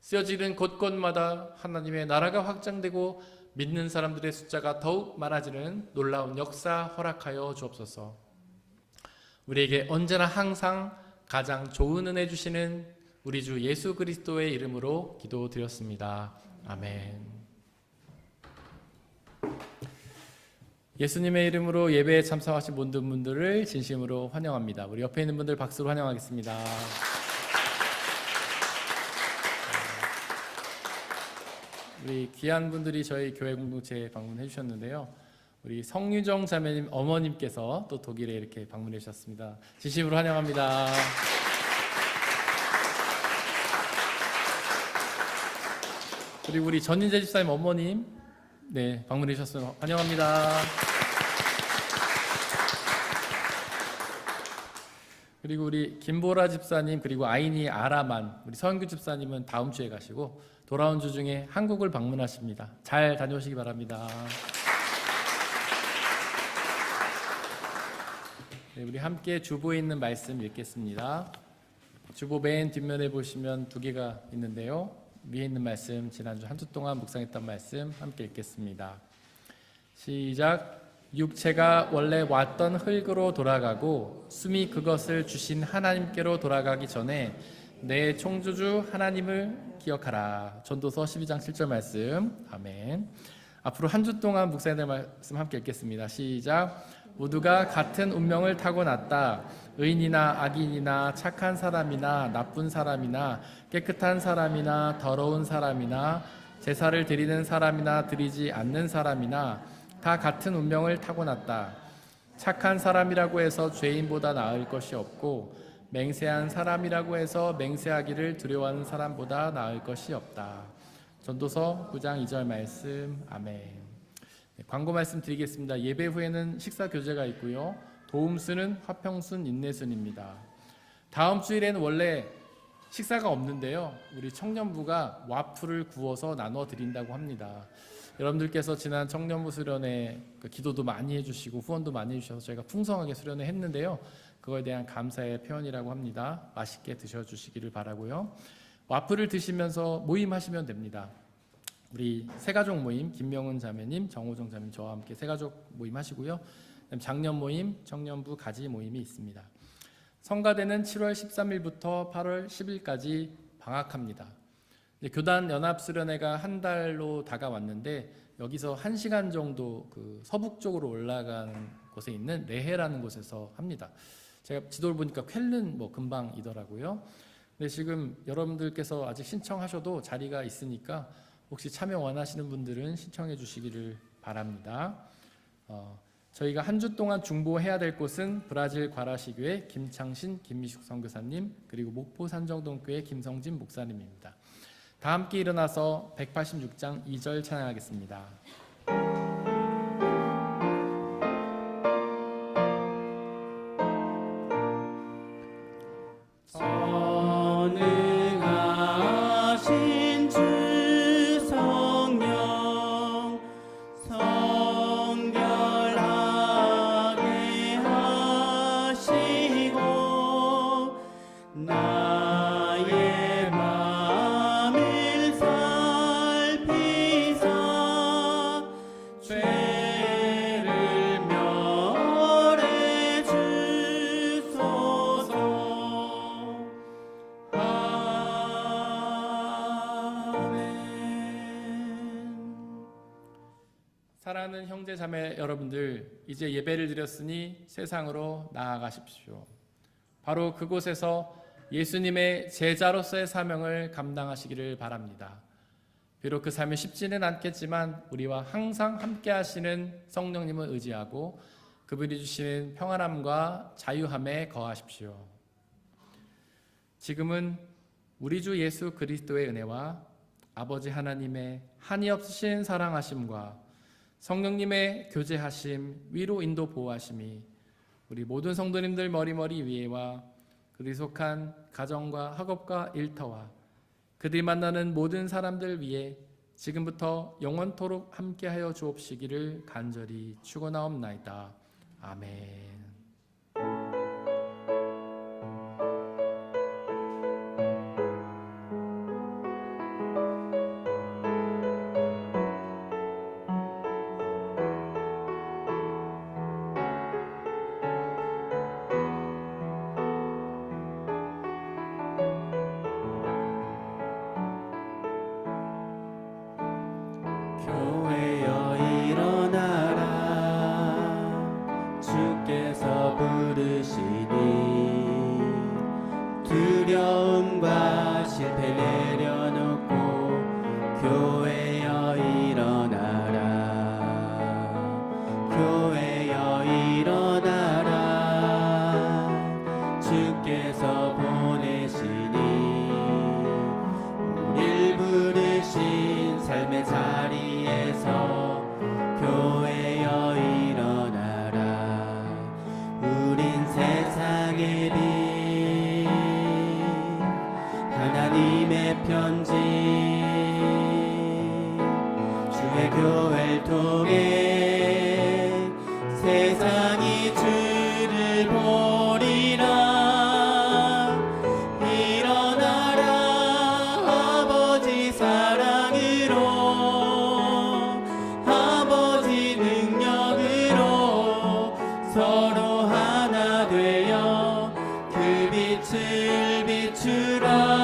쓰여지는 곳곳마다 하나님의 나라가 확장되고 믿는 사람들의 숫자가 더욱 많아지는 놀라운 역사 허락하여 주옵소서. 우리에게 언제나 항상 가장 좋은 은혜 주시는 우리 주 예수 그리스도의 이름으로 기도드렸습니다. 아멘. 예수님의 이름으로 예배에 참석하신 모든 분들을 진심으로 환영합니다. 우리 옆에 있는 분들 박수로 환영하겠습니다. 우리 귀한 분들이 저희 교회 공동체에 방문해 주셨는데요. 우리 성유정 자매님 어머님께서 또 독일에 이렇게 방문해 주셨습니다. 진심으로 환영합니다. 그리고 우리 전인재 집사님 어머님 네 방문해 주셨어요. 환영합니다. 그리고 우리 김보라 집사님 그리고 아이니 아라만 우리 서은규 집사님은 다음 주에 가시고 돌아온 주 중에 한국을 방문하십니다. 잘 다녀오시기 바랍니다. 네, 우리 함께 주보에 있는 말씀 읽겠습니다. 주보 맨 뒷면에 보시면 두 개가 있는데요. 위에 있는 말씀 지난주 한 주 동안 묵상했던 말씀 함께 읽겠습니다. 시작. 육체가 원래 왔던 흙으로 돌아가고 숨이 그것을 주신 하나님께로 돌아가기 전에 내 창조주 하나님을 기억하라. 전도서 12장 7절 말씀. 아멘. 앞으로 한 주 동안 묵상할 말씀 함께 읽겠습니다. 시작. 모두가 같은 운명을 타고났다. 의인이나 악인이나 착한 사람이나 나쁜 사람이나 깨끗한 사람이나 더러운 사람이나 제사를 드리는 사람이나 드리지 않는 사람이나 다 같은 운명을 타고났다. 착한 사람이라고 해서 죄인보다 나을 것이 없고 맹세한 사람이라고 해서 맹세하기를 두려워하는 사람보다 나을 것이 없다. 전도서 9장 2절 말씀. 아멘. 네, 광고 말씀 드리겠습니다. 예배 후에는 식사 교제가 있고요. 도움순은 화평순 인내순입니다. 다음 주일에는 원래 식사가 없는데요. 우리 청년부가 와플을 구워서 나눠 드린다고 합니다. 여러분들께서 지난 청년부 수련회 기도도 많이 해주시고 후원도 많이 해주셔서 저희가 풍성하게 수련회 했는데요. 그거에 대한 감사의 표현이라고 합니다. 맛있게 드셔주시기를 바라고요. 와플을 드시면서 모임하시면 됩니다. 우리 새가족 모임 김명은 자매님, 정호정 자매님 저와 함께 새가족 모임 하시고요. 장년 모임, 청년부 가지 모임이 있습니다. 성가대는 7월 13일부터 8월 10일까지 방학합니다. 교단 연합수련회가 한 달로 다가왔는데 여기서 1시간 정도 그 서북 쪽으로 올라간 곳에 있는 레헤라는 곳에서 합니다. 제가 지도를 보니까 쾰른 근방이더라고요. 근데 지금 여러분들께서 아직 신청하셔도 자리가 있으니까 혹시 참여 원하시는 분들은 신청해 주시기를 바랍니다. 저희가 한 주 동안 중보해야 될 곳은 브라질 과라시교회 김창신 김미숙 선교사님 그리고 목포 산정동교회 김성진 목사님입니다. 다 함께 일어나서 186장 2절 찬양하겠습니다. 전능하신 주 성령 성결하게 하시고 나의 맘을 살피사 죄를 멸해 주소서. 사랑하는 형제 자매 여러분들, 이제 예배를 드렸으니 세상으로 나아가십시오. 바로 그곳에서 예수님의 제자로서의 사명을 감당하시기를 바랍니다. 비록 그 삶이 쉽지는 않겠지만 우리와 항상 함께 하시는 성령님을 의지하고 그분이 주시는 평안함과 자유함에 거하십시오. 지금은 우리 주 예수 그리스도의 은혜와 아버지 하나님의 한이 없으신 사랑하심과 성령님의 교제하심, 위로 인도 보호하심이 우리 모든 성도님들 머리머리 위에와 그들이 속한 가정과 학업과 일터와 그들이 만나는 모든 사람들 위에 지금부터 영원토록 함께하여 주옵시기를 간절히 축원하옵나이다. 아멘. 두려움과 실패 내려놓고 교회여 일어나라 교회여 일어나라 주께서 보내시니 우릴 부르신 삶의 자리에서 교회여 일어나라 우린 세상의 빛 하나님의 편지 주의 교회를 통해 세상이 주를 보리라 일어나라 아버지 사랑으로 아버지 능력으로 서로 하나 되어 그 빛을 비추라